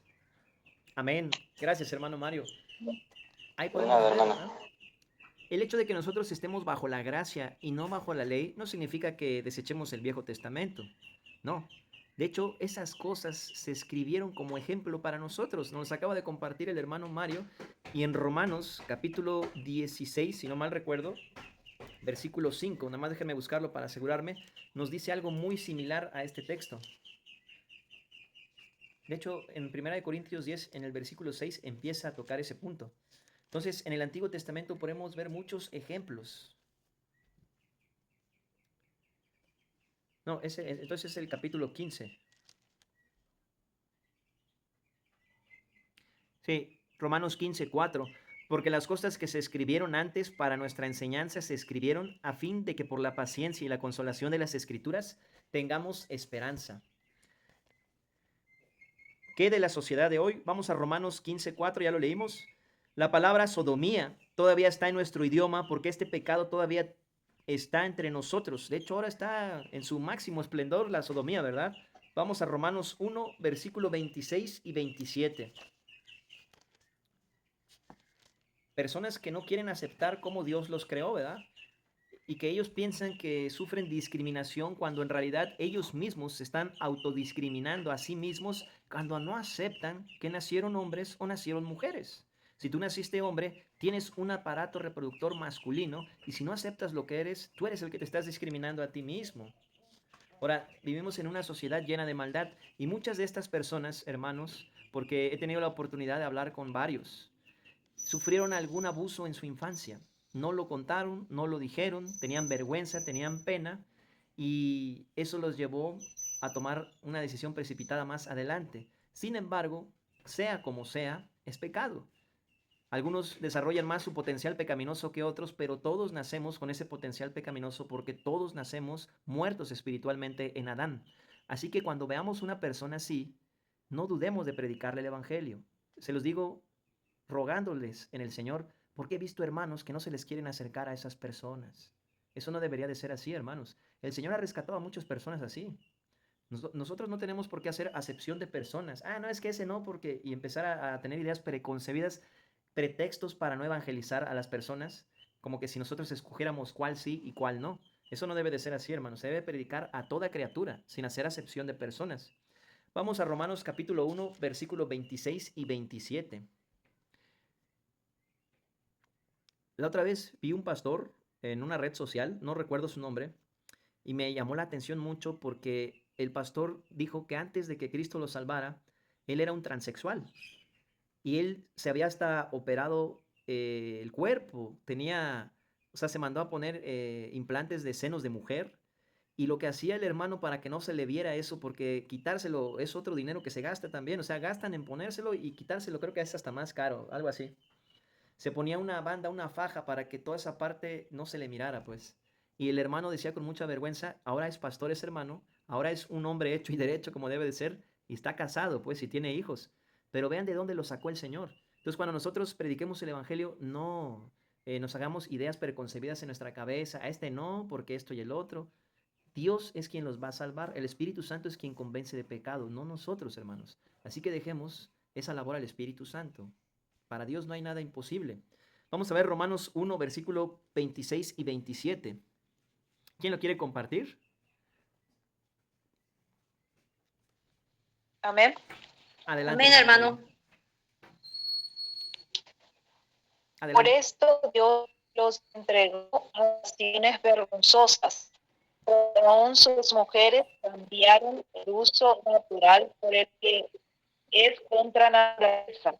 Amén. Gracias, hermano Mario. Ahí De podemos nada, ver, hermano. ¿verdad? El hecho de que nosotros estemos bajo la gracia y no bajo la ley no significa que desechemos el Viejo Testamento. No. De hecho, esas cosas se escribieron como ejemplo para nosotros. Nos acaba de compartir el hermano Mario. Y en Romanos, capítulo 16, si no mal recuerdo, versículo 5, nada más déjenme buscarlo para asegurarme, nos dice algo muy similar a este texto. De hecho, en 1 Corintios 10, en el versículo 6, empieza a tocar ese punto. Entonces, en el Antiguo Testamento podemos ver muchos ejemplos. No, entonces es el capítulo 15. Sí, Romanos 15, 4. Porque las cosas que se escribieron antes para nuestra enseñanza se escribieron a fin de que por la paciencia y la consolación de las Escrituras tengamos esperanza. ¿Qué de la sociedad de hoy? Vamos a Romanos 15, 4, ya lo leímos. La palabra sodomía todavía está en nuestro idioma porque este pecado todavía está entre nosotros. De hecho, ahora está en su máximo esplendor la sodomía, ¿verdad? Vamos a Romanos 1, versículo 26 y 27. Personas que no quieren aceptar cómo Dios los creó, ¿verdad? Y que ellos piensan que sufren discriminación cuando en realidad ellos mismos se están autodiscriminando a sí mismos cuando no aceptan que nacieron hombres o nacieron mujeres. Si tú naciste hombre, tienes un aparato reproductor masculino y si no aceptas lo que eres, tú eres el que te estás discriminando a ti mismo. Ahora, vivimos en una sociedad llena de maldad y muchas de estas personas, hermanos, porque he tenido la oportunidad de hablar con varios, sufrieron algún abuso en su infancia. No lo contaron, no lo dijeron, tenían vergüenza, tenían pena y eso los llevó a tomar una decisión precipitada más adelante. Sin embargo, sea como sea, es pecado. Algunos desarrollan más su potencial pecaminoso que otros, pero todos nacemos con ese potencial pecaminoso porque todos nacemos muertos espiritualmente en Adán. Así que cuando veamos una persona así, no dudemos de predicarle el Evangelio. Se los digo rogándoles en el Señor, porque he visto hermanos que no se les quieren acercar a esas personas. Eso no debería de ser así, hermanos. El Señor ha rescatado a muchas personas así. Nosotros no tenemos por qué hacer acepción de personas. Ah, no, es que ese no, porque... Y empezar a tener ideas preconcebidas, pretextos para no evangelizar a las personas, como que si nosotros escogiéramos cuál sí y cuál no. Eso no debe de ser así, hermanos. Se debe predicar a toda criatura, sin hacer acepción de personas. Vamos a Romanos capítulo 1, versículos 26 y 27. La otra vez vi un pastor en una red social, no recuerdo su nombre, y me llamó la atención mucho porque el pastor dijo que antes de que Cristo lo salvara, él era un transexual. Y él se había hasta operado el cuerpo, se mandó a poner implantes de senos de mujer. Y lo que hacía el hermano para que no se le viera eso, porque quitárselo es otro dinero que se gasta también, o sea, gastan en ponérselo y quitárselo, creo que es hasta más caro, algo así. Se ponía una banda, una faja para que toda esa parte no se le mirara, pues. Y el hermano decía con mucha vergüenza, ahora es pastor ese hermano, ahora es un hombre hecho y derecho como debe de ser, y está casado, pues, y tiene hijos. Pero vean de dónde lo sacó el Señor. Entonces, cuando nosotros prediquemos el Evangelio, no nos hagamos ideas preconcebidas en nuestra cabeza, a este no, porque esto y el otro. Dios es quien los va a salvar, el Espíritu Santo es quien convence de pecado, no nosotros, hermanos. Así que dejemos esa labor al Espíritu Santo. Para Dios no hay nada imposible. Vamos a ver Romanos 1, versículo 26 y 27. ¿Quién lo quiere compartir? Amén. Adelante. Amén, hermano. Adelante. Por esto Dios los entregó a pasiones vergonzosas. Pero aún sus mujeres cambiaron el uso natural por el que es contra naturaleza.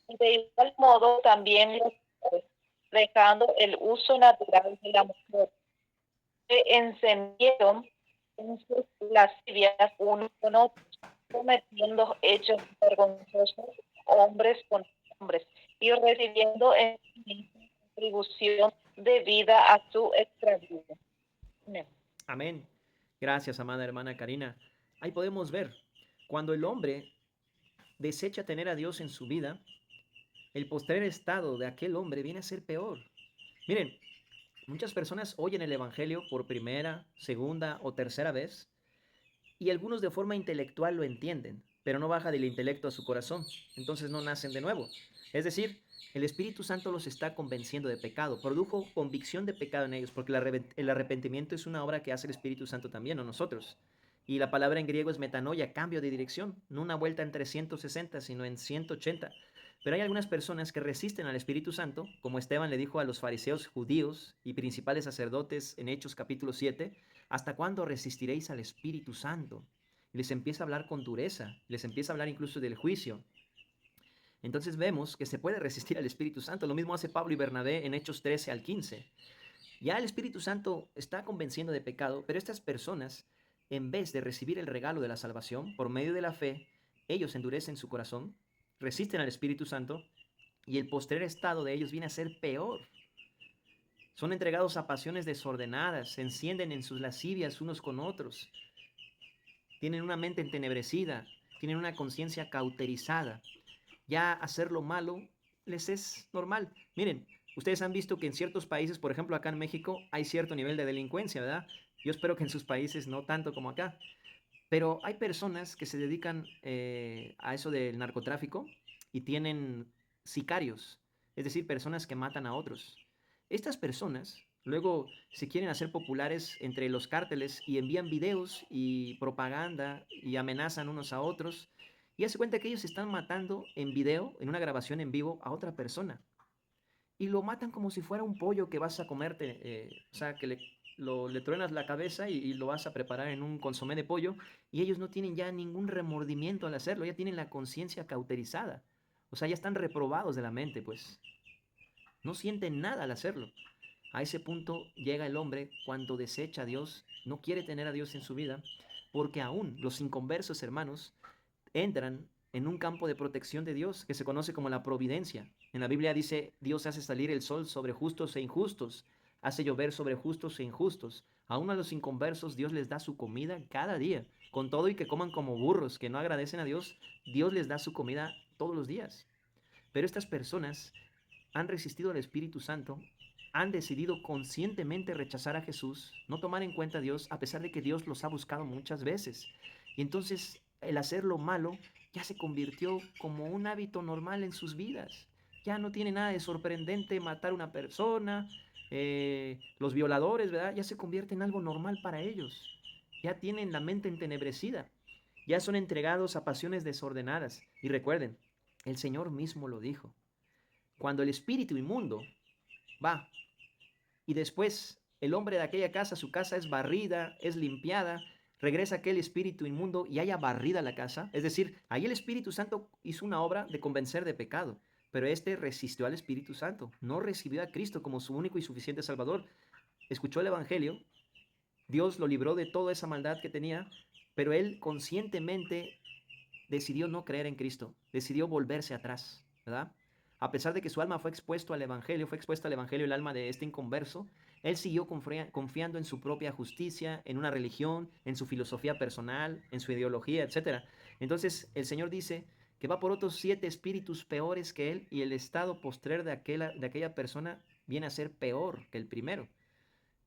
De igual modo, también los hombres, dejando el uso natural de la mujer, se encendieron en sus lascivias unos con otros, cometiendo hechos vergonzosos hombres con hombres y recibiendo en sí mismos contribución debida a su extravío. Amén. Amén. Gracias, amada hermana Karina. Ahí podemos ver, cuando el hombre desecha tener a Dios en su vida, el postrer estado de aquel hombre viene a ser peor. Miren, muchas personas oyen el Evangelio por primera, segunda o tercera vez y algunos de forma intelectual lo entienden, pero no baja del intelecto a su corazón, entonces no nacen de nuevo. Es decir, el Espíritu Santo los está convenciendo de pecado, produjo convicción de pecado en ellos, porque el arrepentimiento es una obra que hace el Espíritu Santo también, no nosotros. Y la palabra en griego es metanoia, cambio de dirección, no una vuelta en 360, sino en 180. Pero hay algunas personas que resisten al Espíritu Santo, como Esteban le dijo a los fariseos judíos y principales sacerdotes en Hechos capítulo 7, ¿hasta cuándo resistiréis al Espíritu Santo? Y les empieza a hablar con dureza, les empieza a hablar incluso del juicio. Entonces vemos que se puede resistir al Espíritu Santo. Lo mismo hace Pablo y Bernabé en Hechos 13 al 15. Ya el Espíritu Santo está convenciendo de pecado, pero estas personas, en vez de recibir el regalo de la salvación por medio de la fe, ellos endurecen su corazón, resisten al Espíritu Santo y el postrer estado de ellos viene a ser peor. Son entregados a pasiones desordenadas, se encienden en sus lascivias unos con otros, tienen una mente entenebrecida, tienen una conciencia cauterizada. Ya hacer lo malo les es normal. Miren, ustedes han visto que en ciertos países, por ejemplo acá en México, hay cierto nivel de delincuencia, ¿verdad? Yo espero que en sus países no tanto como acá. Pero hay personas que se dedican a eso del narcotráfico y tienen sicarios, es decir, personas que matan a otros. Estas personas luego se quieren hacer populares entre los cárteles y envían videos y propaganda y amenazan unos a otros. Y hace cuenta que ellos están matando en video, en una grabación en vivo, a otra persona y lo matan como si fuera un pollo que vas a comerte, o sea, que le truenas la cabeza y lo vas a preparar en un consomé de pollo y ellos no tienen ya ningún remordimiento al hacerlo, ya tienen la conciencia cauterizada, o sea, ya están reprobados de la mente, pues no sienten nada al hacerlo. A ese punto llega el hombre cuando desecha a Dios, no quiere tener a Dios en su vida, porque aún los inconversos hermanos entran en un campo de protección de Dios que se conoce como la providencia. En la Biblia dice, Dios hace salir el sol sobre justos e injustos, hace llover sobre justos e injustos. Aún a los inconversos Dios les da su comida cada día. Con todo y que coman como burros, que no agradecen a Dios, Dios les da su comida todos los días. Pero estas personas han resistido al Espíritu Santo, han decidido conscientemente rechazar a Jesús, no tomar en cuenta a Dios, a pesar de que Dios los ha buscado muchas veces. Y entonces el hacer lo malo ya se convirtió como un hábito normal en sus vidas. Ya no tiene nada de sorprendente matar a una persona, los violadores, ¿verdad? Ya se convierte en algo normal para ellos. Ya tienen la mente entenebrecida, ya son entregados a pasiones desordenadas. Y recuerden, el Señor mismo lo dijo. Cuando el espíritu inmundo va y después el hombre de aquella casa, su casa es barrida, es limpiada, regresa aquel espíritu inmundo y haya barrida la casa. Es decir, ahí el Espíritu Santo hizo una obra de convencer de pecado, pero este resistió al Espíritu Santo, no recibió a Cristo como su único y suficiente Salvador. Escuchó el Evangelio, Dios lo libró de toda esa maldad que tenía, pero él conscientemente decidió no creer en Cristo, decidió volverse atrás, ¿verdad? A pesar de que su alma fue expuesto al Evangelio, fue expuesta al Evangelio el alma de este inconverso, él siguió confiando en su propia justicia, en una religión, en su filosofía personal, en su ideología, etc. Entonces el Señor dice que va por otros 7 espíritus peores que él y el estado postrer de aquella persona viene a ser peor que el primero.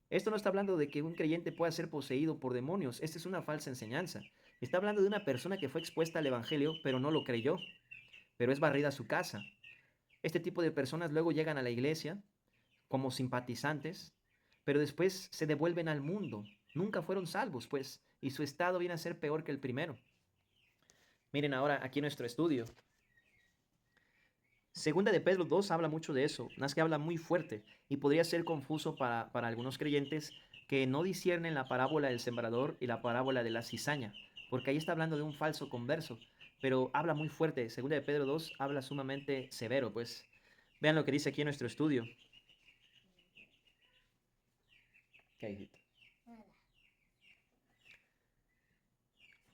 Esto no está hablando de que un creyente pueda ser poseído por demonios, esta es una falsa enseñanza. Está hablando de una persona que fue expuesta al Evangelio, pero no lo creyó, pero es barrida a su casa. Este tipo de personas luego llegan a la iglesia como simpatizantes, pero después se devuelven al mundo. Nunca fueron salvos, pues, y su estado viene a ser peor que el primero. Miren ahora aquí nuestro estudio. Segunda de Pedro 2 habla mucho de eso, más que habla muy fuerte, y podría ser confuso para algunos creyentes que no disciernen la parábola del sembrador y la parábola de la cizaña, porque ahí está hablando de un falso converso. pero habla muy fuerte. Segunda de Pedro 2 habla sumamente severo, pues. Vean lo que dice aquí en nuestro estudio. ¿Qué, hijito?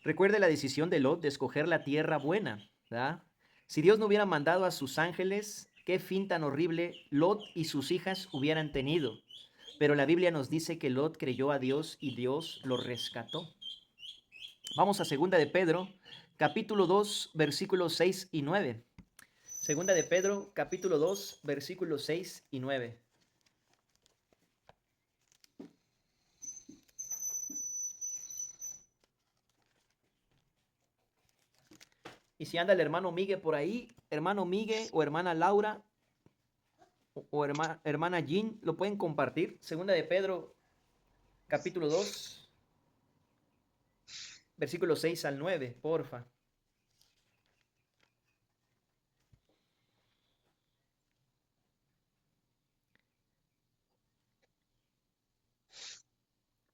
Recuerde la decisión de Lot de escoger la tierra buena, ¿verdad? Si Dios no hubiera mandado a sus ángeles, qué fin tan horrible Lot y sus hijas hubieran tenido. Pero la Biblia nos dice que Lot creyó a Dios y Dios lo rescató. Vamos a segunda de Pedro, capítulo 2, versículos 6 y 9. Segunda de Pedro, capítulo 2, versículos 6 y 9. Y si anda el hermano Miguel por ahí, hermano Miguel o hermana Laura o hermana Jean, lo pueden compartir. Segunda de Pedro, capítulo 2, versículos 6 al 9, porfa.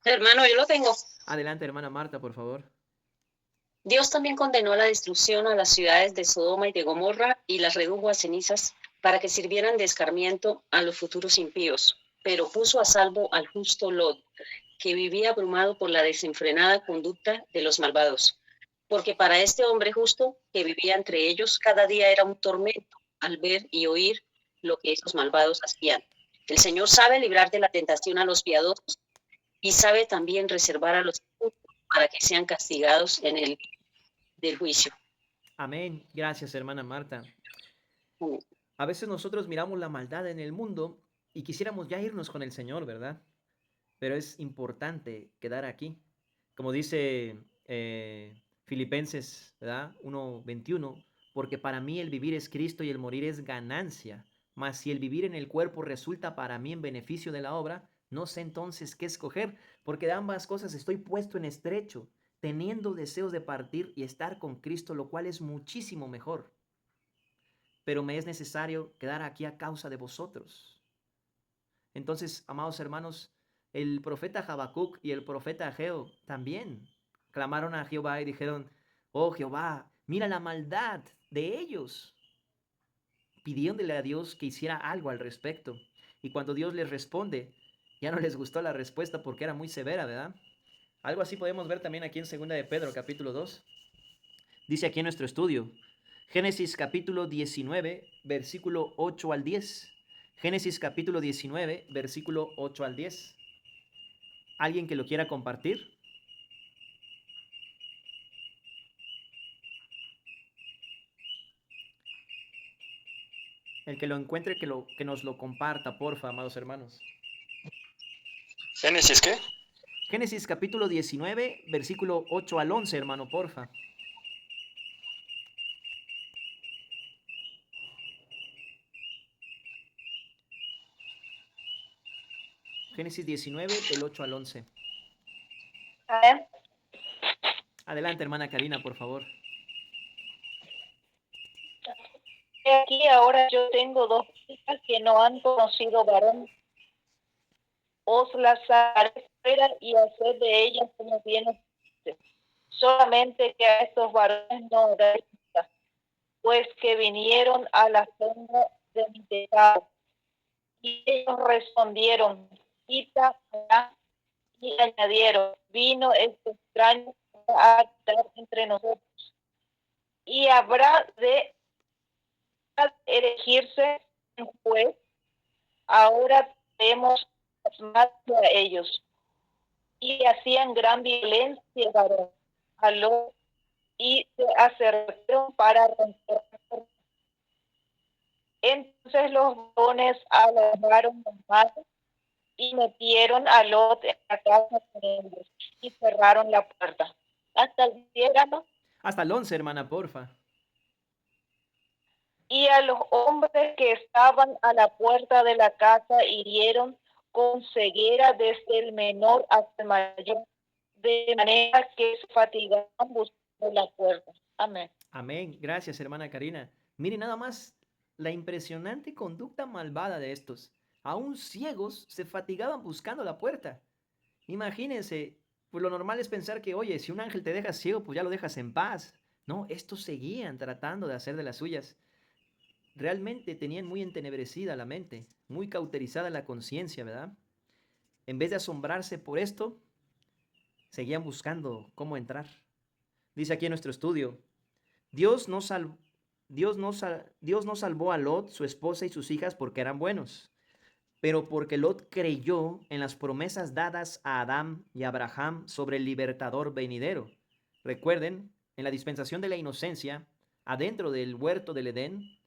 Hermano, yo lo tengo. Adelante, hermana Marta, por favor. Dios también condenó a la destrucción a las ciudades de Sodoma y de Gomorra y las redujo a cenizas para que sirvieran de escarmiento a los futuros impíos, pero puso a salvo al justo Lot, que vivía abrumado por la desenfrenada conducta de los malvados. Porque para este hombre justo que vivía entre ellos, cada día era un tormento al ver y oír lo que esos malvados hacían. El Señor sabe librar de la tentación a los piadosos y sabe también reservar a los injustos para que sean castigados en el del juicio. Amén. Gracias, hermana Marta. Amén. A veces nosotros miramos la maldad en el mundo y quisiéramos ya irnos con el Señor, ¿verdad? Pero es importante quedar aquí. Como dice Filipenses, ¿verdad? 1:21, porque para mí el vivir es Cristo y el morir es ganancia. Mas si el vivir en el cuerpo resulta para mí en beneficio de la obra, no sé entonces qué escoger, porque de ambas cosas estoy puesto en estrecho, teniendo deseos de partir y estar con Cristo, lo cual es muchísimo mejor. Pero me es necesario quedar aquí a causa de vosotros. Entonces, amados hermanos, el profeta Habacuc y el profeta Ageo también clamaron a Jehová y dijeron, oh Jehová, mira la maldad de ellos. Pidiéndole a Dios que hiciera algo al respecto. Y cuando Dios les responde, ya no les gustó la respuesta porque era muy severa, ¿verdad? Algo así podemos ver también aquí en 2 de Pedro, capítulo 2. Dice aquí en nuestro estudio, Génesis capítulo 19, versículo 8 al 10. Génesis capítulo 19, versículo 8 al 10. ¿Alguien que lo quiera compartir? El que lo encuentre, que nos lo comparta, porfa, amados hermanos. ¿Génesis qué? Génesis capítulo 19, versículo 8 al 11, hermano, porfa. Génesis 19, del 8 al 11. Amén. Adelante, hermana Karina, por favor. Aquí ahora yo tengo dos hijas que no han conocido varón. Os las haré fuera y haced de ellas como bien os dice. Solamente que a estos varones no hagáis nada, pues que vinieron a la sombra de mi pecado. Y ellos respondieron, quita acá, y añadieron, vino este extraño a habitar entre nosotros. Y habrá de elegirse un juez. Ahora tenemos más a ellos. Y hacían gran violencia a Lot y se acercaron para romper. Entonces los varones alarmaron las manos y metieron a Lot en la casa con ellos y cerraron la puerta. Hasta el diéramos. Hasta el 11, hermana, porfa. Y a los hombres que estaban a la puerta de la casa hirieron con ceguera desde el menor hasta el mayor, de manera que se fatigaban buscando la puerta. Amén. Amén. Gracias, hermana Karina. Mire nada más la impresionante conducta malvada de estos. Aún ciegos se fatigaban buscando la puerta. Imagínense, pues lo normal es pensar que, oye, si un ángel te deja ciego, pues ya lo dejas en paz. No, estos seguían tratando de hacer de las suyas. Realmente tenían muy entenebrecida la mente, muy cauterizada la conciencia, ¿verdad? En vez de asombrarse por esto, seguían buscando cómo entrar. Dice aquí en nuestro estudio, Dios no salvó a Lot, su esposa y sus hijas porque eran buenos, pero porque Lot creyó en las promesas dadas a Adán y Abraham sobre el libertador venidero. Recuerden, en la dispensación de la inocencia, adentro del huerto del Edén,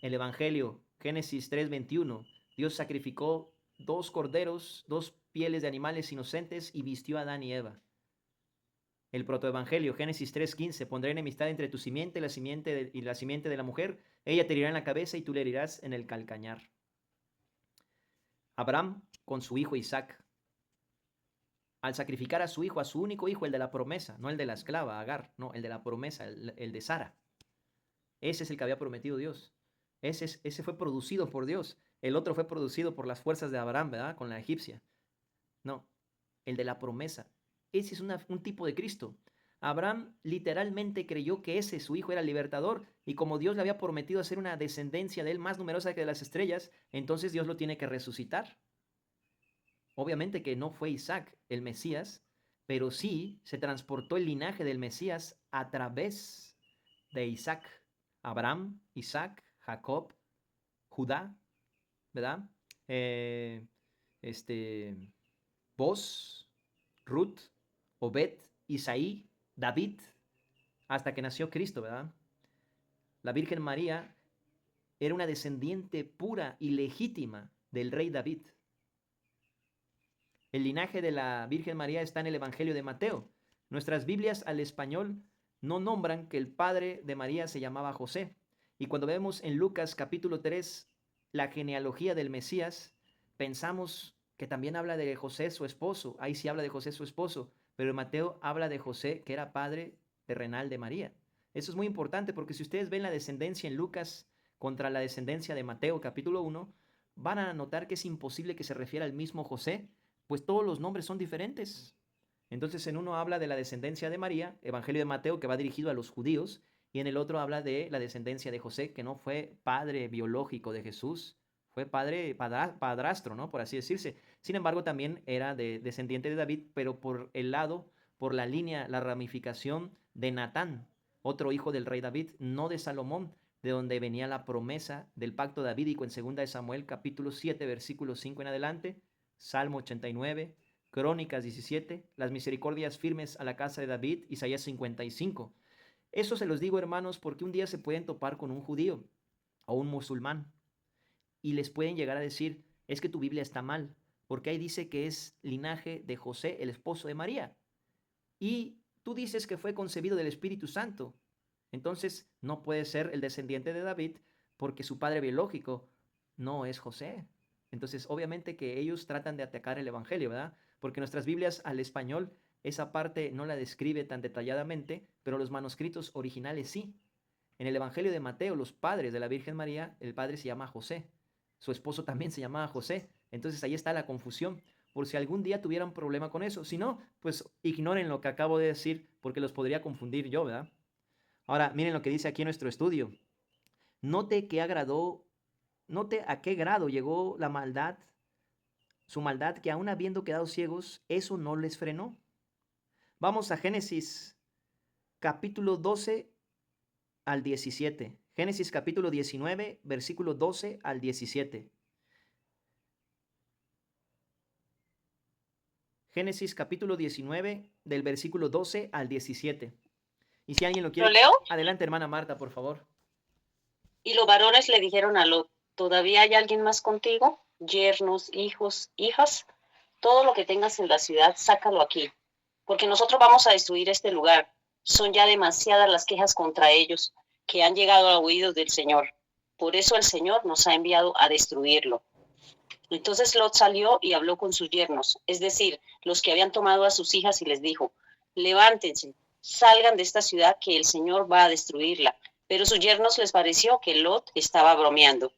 el Evangelio, Génesis 3:21, Dios sacrificó 2 corderos, 2 pieles de animales inocentes y vistió a Adán y Eva. El protoevangelio, Génesis 3:15, pondré enemistad entre tu simiente y la simiente de la mujer, ella te herirá en la cabeza y tú le herirás en el calcañar. Abraham con su hijo Isaac, al sacrificar a su hijo, a su único hijo, el de la promesa, no el de la esclava, Agar, no, el de la promesa, el de Sara. Ese es el que había prometido Dios. Ese fue producido por Dios. El otro fue producido por las fuerzas de Abraham, ¿verdad? Con la egipcia. No, el de la promesa. Ese es un tipo de Cristo. Abraham literalmente creyó que ese su hijo era el libertador, y como Dios le había prometido hacer una descendencia de él más numerosa que de las estrellas, entonces Dios lo tiene que resucitar. Obviamente que no fue Isaac el Mesías, pero sí se transportó el linaje del Mesías a través de Isaac. Abraham, Isaac, Jacob, Judá, ¿verdad? Boz, Ruth, Obed, Isaí, David, hasta que nació Cristo, ¿verdad? La Virgen María era una descendiente pura y legítima del rey David. El linaje de la Virgen María está en el Evangelio de Mateo. Nuestras Biblias al español no nombran que el padre de María se llamaba José. Y cuando vemos en Lucas capítulo 3 la genealogía del Mesías, pensamos que también habla de José, su esposo. Ahí sí habla de José, su esposo. Pero en Mateo habla de José, que era padre terrenal de María. Eso es muy importante porque si ustedes ven la descendencia en Lucas contra la descendencia de Mateo capítulo 1, van a notar que es imposible que se refiera al mismo José, pues todos los nombres son diferentes. Entonces en uno habla de la descendencia de María, Evangelio de Mateo, que va dirigido a los judíos, y en el otro habla de la descendencia de José, que no fue padre biológico de Jesús, fue padrastro, ¿no? Por así decirse. Sin embargo, también era descendiente de David, pero por la línea, la ramificación de Natán, otro hijo del rey David, no de Salomón, de donde venía la promesa del pacto davídico en 2 de Samuel, capítulo 7, versículo 5 en adelante, Salmo 89, Crónicas 17, las misericordias firmes a la casa de David, Isaías 55. Eso se los digo, hermanos, porque un día se pueden topar con un judío o un musulmán y les pueden llegar a decir, es que tu Biblia está mal, porque ahí dice que es linaje de José, el esposo de María. Y tú dices que fue concebido del Espíritu Santo. Entonces no puede ser el descendiente de David porque su padre biológico no es José. Entonces obviamente que ellos tratan de atacar el Evangelio, ¿verdad? Porque nuestras Biblias al español esa parte no la describe tan detalladamente, pero los manuscritos originales sí. En el Evangelio de Mateo, los padres de la Virgen María, el padre se llama José. Su esposo también se llamaba José. Entonces ahí está la confusión, por si algún día tuvieran problema con eso. Si no, pues ignoren lo que acabo de decir, porque los podría confundir yo, ¿verdad? Ahora, miren lo que dice aquí nuestro estudio. Note a qué grado llegó la maldad, su maldad, que aún habiendo quedado ciegos, eso no les frenó. Vamos a Génesis capítulo 12 al 17. Génesis capítulo 19, versículo 12 al 17. Génesis capítulo 19, del versículo 12 al 17. Y si alguien lo quiere... ¿Lo leo? Adelante, hermana Marta, por favor. Y los varones le dijeron a Lot, ¿todavía hay alguien más contigo? Yernos, hijos, hijas, todo lo que tengas en la ciudad, sácalo aquí, porque nosotros vamos a destruir este lugar. Son ya demasiadas las quejas contra ellos que han llegado a oídos del Señor. Por eso el Señor nos ha enviado a destruirlo. Entonces Lot salió y habló con sus yernos, es decir, los que habían tomado a sus hijas, y les dijo, levántense, salgan de esta ciudad que el Señor va a destruirla. Pero sus yernos les pareció que Lot estaba bromeando.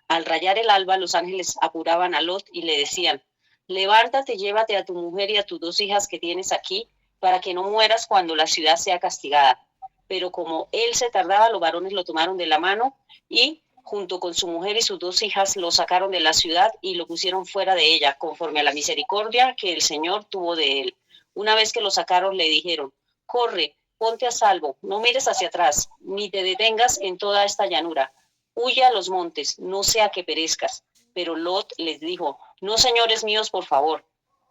Al rayar el alba, los ángeles apuraban a Lot y le decían, levántate, llévate a tu mujer y a tus 2 hijas que tienes aquí, para que no mueras cuando la ciudad sea castigada. Pero como él se tardaba, los varones lo tomaron de la mano y junto con su mujer y sus 2 hijas lo sacaron de la ciudad y lo pusieron fuera de ella, conforme a la misericordia que el Señor tuvo de él. Una vez que lo sacaron, le dijeron: corre, ponte a salvo, no mires hacia atrás, ni te detengas en toda esta llanura. Huye a los montes, no sea que perezcas. Pero Lot les dijo: no, señores míos, por favor.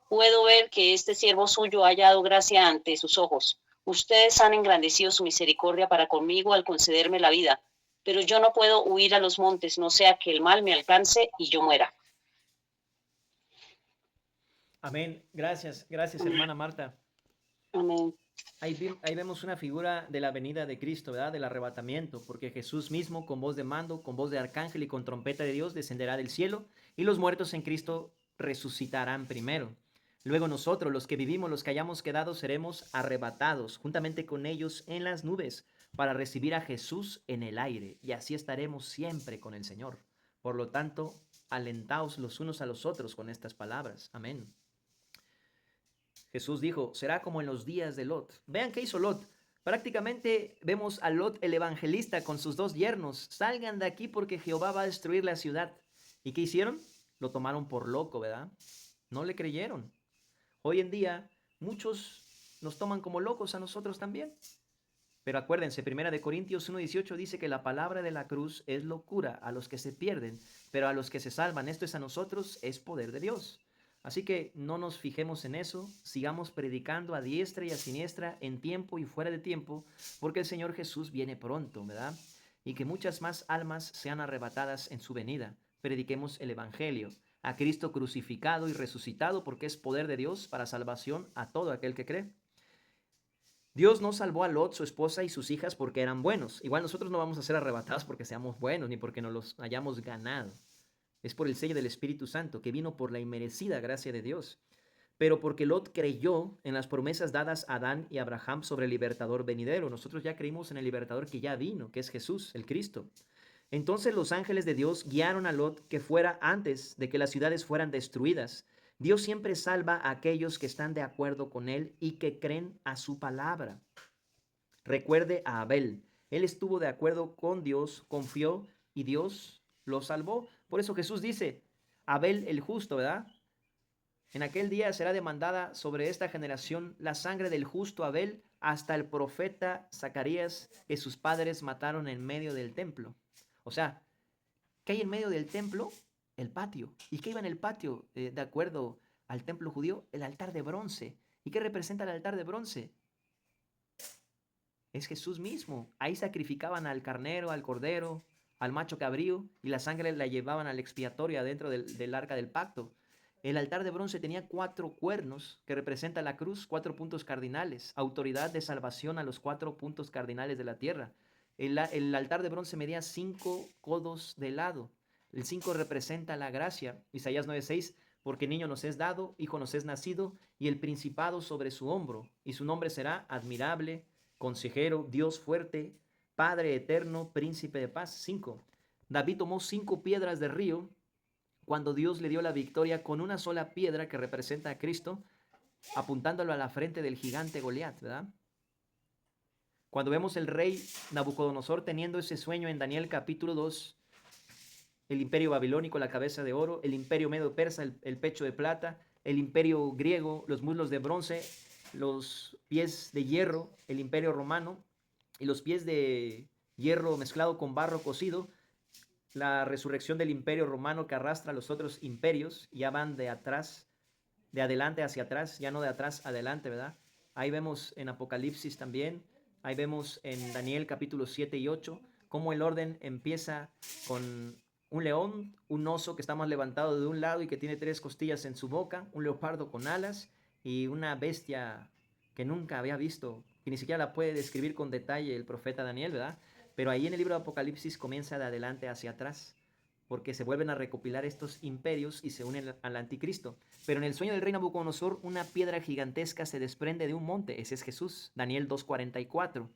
Puedo ver que este siervo suyo ha hallado gracia ante sus ojos. Ustedes han engrandecido su misericordia para conmigo al concederme la vida, pero yo no puedo huir a los montes, no sea que el mal me alcance y yo muera. Amén. Gracias, gracias, hermana Marta. Amén. Ahí vemos una figura de la venida de Cristo, ¿verdad? Del arrebatamiento, porque Jesús mismo, con voz de mando, con voz de arcángel y con trompeta de Dios, descenderá del cielo, y los muertos en Cristo resucitarán primero. Luego nosotros, los que vivimos, los que hayamos quedado, seremos arrebatados juntamente con ellos en las nubes para recibir a Jesús en el aire, y así estaremos siempre con el Señor. Por lo tanto, alentaos los unos a los otros con estas palabras. Amén. Jesús dijo: será como en los días de Lot. Vean qué hizo Lot. Prácticamente vemos a Lot el evangelista con sus 2 yernos. Salgan de aquí porque Jehová va a destruir la ciudad. ¿Y qué hicieron? Lo tomaron por loco, ¿verdad? No le creyeron. Hoy en día muchos nos toman como locos a nosotros también. Pero acuérdense, 1 Corintios 1:18 dice que la palabra de la cruz es locura a los que se pierden, pero a los que se salvan, esto es a nosotros, es poder de Dios. Así que no nos fijemos en eso, sigamos predicando a diestra y a siniestra, en tiempo y fuera de tiempo, porque el Señor Jesús viene pronto, ¿verdad? Y que muchas más almas sean arrebatadas en su venida. Prediquemos el Evangelio, a Cristo crucificado y resucitado, porque es poder de Dios para salvación a todo aquel que cree. Dios no salvó a Lot, su esposa y sus hijas porque eran buenos. Igual nosotros no vamos a ser arrebatados porque seamos buenos, ni porque nos los hayamos ganado. Es por el sello del Espíritu Santo, que vino por la inmerecida gracia de Dios. Pero porque Lot creyó en las promesas dadas a Adán y Abraham sobre el libertador venidero. Nosotros ya creímos en el libertador que ya vino, que es Jesús, el Cristo. Entonces los ángeles de Dios guiaron a Lot que fuera antes de que las ciudades fueran destruidas. Dios siempre salva a aquellos que están de acuerdo con Él y que creen a su palabra. Recuerde a Abel. Él estuvo de acuerdo con Dios, confió y Dios lo salvó. Por eso Jesús dice: Abel el justo, ¿verdad? En aquel día será demandada sobre esta generación la sangre del justo Abel hasta el profeta Zacarías, que sus padres mataron en medio del templo. O sea, ¿qué hay en medio del templo? El patio. ¿Y qué iba en el patio? De acuerdo al templo judío, el altar de bronce. ¿Y qué representa el altar de bronce? Es Jesús mismo. Ahí sacrificaban al carnero, al cordero, al macho cabrío, y la sangre la llevaban al expiatorio adentro del arca del pacto. El altar de bronce tenía 4 cuernos que representan la cruz, 4 puntos cardinales, autoridad de salvación a los 4 puntos cardinales de la tierra. El altar de bronce medía 5 codos de lado. El 5 representa la gracia. Isaías 9:6, porque niño nos es dado, hijo nos es nacido, y el principado sobre su hombro, y su nombre será admirable, consejero, Dios fuerte, Padre eterno, príncipe de paz. 5. David tomó 5 piedras de río cuando Dios le dio la victoria con una sola piedra que representa a Cristo, apuntándolo a la frente del gigante Goliat, ¿verdad? Cuando vemos el rey Nabucodonosor teniendo ese sueño en Daniel capítulo 2, el imperio babilónico, la cabeza de oro, el imperio medo-persa, el pecho de plata, el imperio griego, los muslos de bronce, los pies de hierro, el imperio romano, y los pies de hierro mezclado con barro cocido, la resurrección del imperio romano que arrastra a los otros imperios, ya van de atrás, de adelante hacia atrás, ya no de atrás adelante, ¿verdad? Ahí vemos en Apocalipsis también, ahí vemos en Daniel capítulo 7 y 8, cómo el orden empieza con un león, un oso que está más levantado de un lado y que tiene 3 costillas en su boca, un leopardo con alas y una bestia que nunca había visto, que ni siquiera la puede describir con detalle el profeta Daniel, ¿verdad? Pero ahí en el libro de Apocalipsis comienza de adelante hacia atrás, porque se vuelven a recopilar estos imperios y se unen al anticristo. Pero en el sueño del rey Nabucodonosor, una piedra gigantesca se desprende de un monte, ese es Jesús, Daniel 2:44,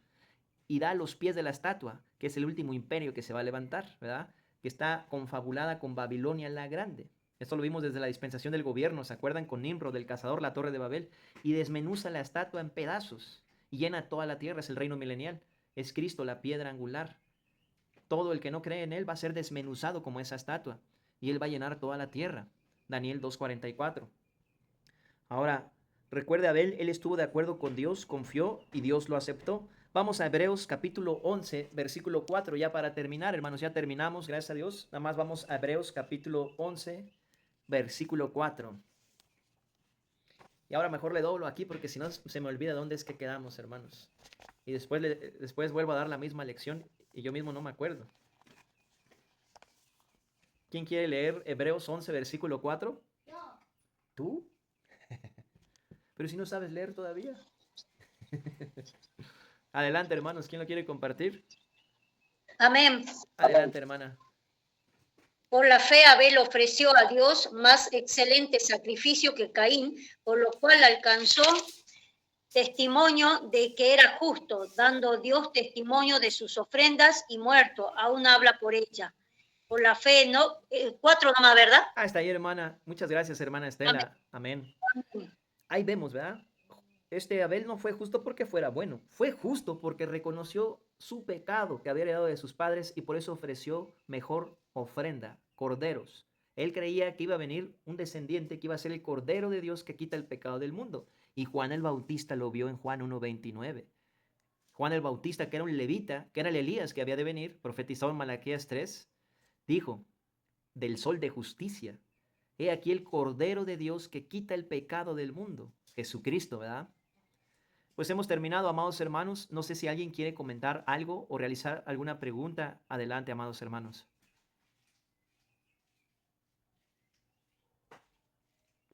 y da a los pies de la estatua, que es el último imperio que se va a levantar, ¿verdad? Que está confabulada con Babilonia la Grande. Esto lo vimos desde la dispensación del gobierno, ¿se acuerdan? Con Nimrod, el cazador, la torre de Babel, y desmenuza la estatua en pedazos y llena toda la tierra, es el reino milenial. Es Cristo la piedra angular. Todo el que no cree en Él va a ser desmenuzado como esa estatua, y Él va a llenar toda la tierra. Daniel 2:44. Ahora, recuerde Abel, él estuvo de acuerdo con Dios, confió y Dios lo aceptó. Vamos a Hebreos capítulo 11, versículo 4, ya para terminar, hermanos, ya terminamos, gracias a Dios. Nada más vamos a Hebreos capítulo 11, versículo 4. Y ahora mejor le doblo aquí porque si no se me olvida dónde es que quedamos, hermanos. Y después vuelvo a dar la misma lección y yo mismo no me acuerdo. ¿Quién quiere leer Hebreos 11, versículo 4? Yo. ¿Tú? Pero si no sabes leer todavía. Adelante, hermanos. ¿Quién lo quiere compartir? Amén. Adelante, hermana. Por la fe Abel ofreció a Dios más excelente sacrificio que Caín, por lo cual alcanzó testimonio de que era justo, dando Dios testimonio de sus ofrendas y muerto, aún habla por ella. Por la fe, ¿no? 4 nomás, ¿verdad? Ah, está ahí, hermana. Muchas gracias, hermana Estela. Amén. Ahí vemos, ¿verdad? Este Abel no fue justo porque fuera bueno, fue justo porque reconoció su pecado que había heredado de sus padres y por eso ofreció mejor ofrenda, corderos. Él creía que iba a venir un descendiente que iba a ser el cordero de Dios que quita el pecado del mundo. Y Juan el Bautista lo vio en Juan 1:29. Juan el Bautista, que era un levita, que era el Elías que había de venir, profetizado en Malaquías 3, dijo, del sol de justicia, he aquí el cordero de Dios que quita el pecado del mundo. Jesucristo, ¿verdad? Pues hemos terminado, amados hermanos. No sé si alguien quiere comentar algo o realizar alguna pregunta. Adelante, amados hermanos.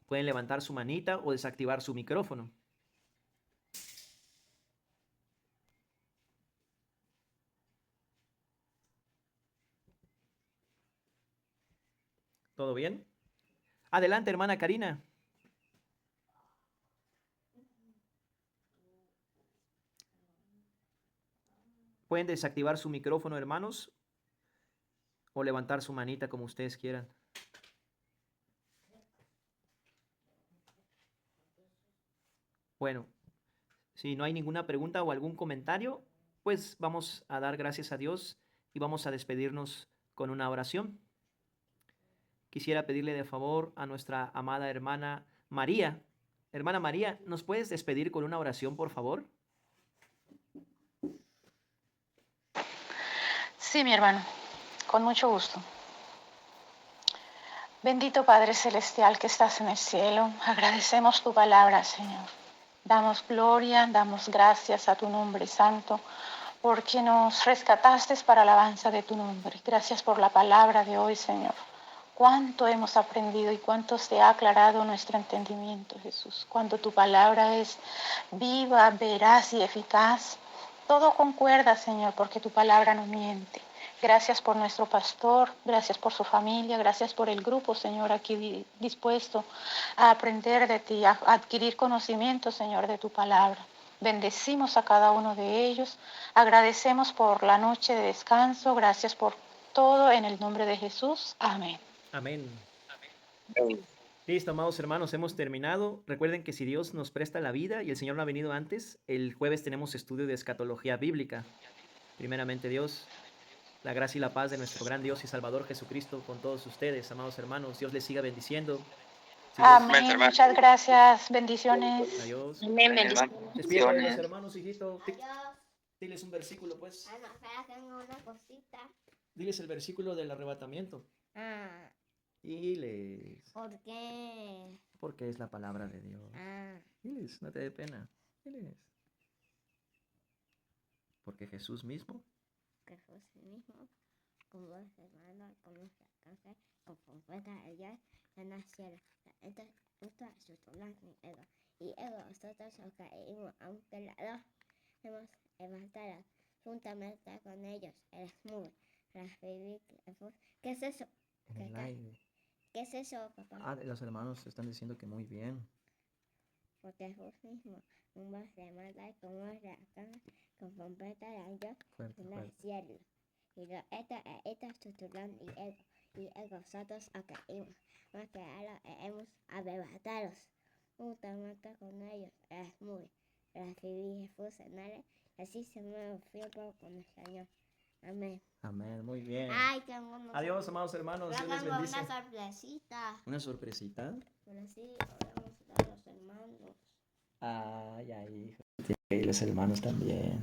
Pueden levantar su manita o desactivar su micrófono. ¿Todo bien? Adelante, hermana Karina. Pueden desactivar su micrófono, hermanos, o levantar su manita como ustedes quieran. Bueno, si no hay ninguna pregunta o algún comentario, pues vamos a dar gracias a Dios y vamos a despedirnos con una oración. Quisiera pedirle de favor a nuestra amada hermana María. Hermana María, ¿nos puedes despedir con una oración, por favor? Sí, mi hermano, con mucho gusto. Bendito Padre Celestial que estás en el cielo, agradecemos tu palabra, Señor. Damos gloria, damos gracias a tu nombre santo, porque nos rescataste para alabanza de tu nombre. Gracias por la palabra de hoy, Señor. Cuánto hemos aprendido y cuánto se ha aclarado nuestro entendimiento, Jesús. Cuando tu palabra es viva, veraz y eficaz, todo concuerda, Señor, porque tu palabra no miente. Gracias por nuestro pastor, gracias por su familia, gracias por el grupo, Señor, aquí dispuesto a aprender de ti, a adquirir conocimiento, Señor, de tu palabra. Bendecimos a cada uno de ellos, agradecemos por la noche de descanso, gracias por todo en el nombre de Jesús. Amén. Amén. Listo, amados hermanos, hemos terminado. Recuerden que si Dios nos presta la vida y el Señor no ha venido antes, el jueves tenemos estudio de escatología bíblica. Primeramente Dios, la gracia y la paz de nuestro gran Dios y Salvador Jesucristo con todos ustedes, amados hermanos. Dios les siga bendiciendo. Si Dios... Amén. Muchas gracias. Bendiciones. Adiós. Amén, Despídete de los hermanos, hijito. Adiós. Diles un versículo, pues. Ah, no, espera, tengo una cosita. Diles el versículo del arrebatamiento. Ah, Diles. ¿por qué? Porque es la palabra de Dios. Ah, Diles, no te dé pena. Diles. Porque Jesús mismo. que fue sí mismo, como los hermanos, como se alcanza, con completa ellas, ya nacieron. Esto es su ego. Y ego, nosotros nos caímos, aunque la dos hemos levantado juntamente con ellos. Eres muy. ¿Qué es eso? En el aire. ¿Qué es eso, papá? Ah, los hermanos están diciendo que muy bien. Porque Jesús mismo, un voz de maldad, como se alcanza, con completa ellos, Fuerte, en el fuerte. cielo. Y esto es tu turno y ego, nosotros caímos, más que ahora hemos arrebatados juntamente con ellos. Es muy. Recibí Jesús en él Así se me fue con el Señor. Amén. Amén, muy bien. Ay, tengo unos... Adiós, amados hermanos. Dios les Tengo bendice. una sorpresita. ¿Una sorpresita? Pero sí, vamos a dar a los hermanos. Ay, ay, hijo. Tiene que ir los hermanos también.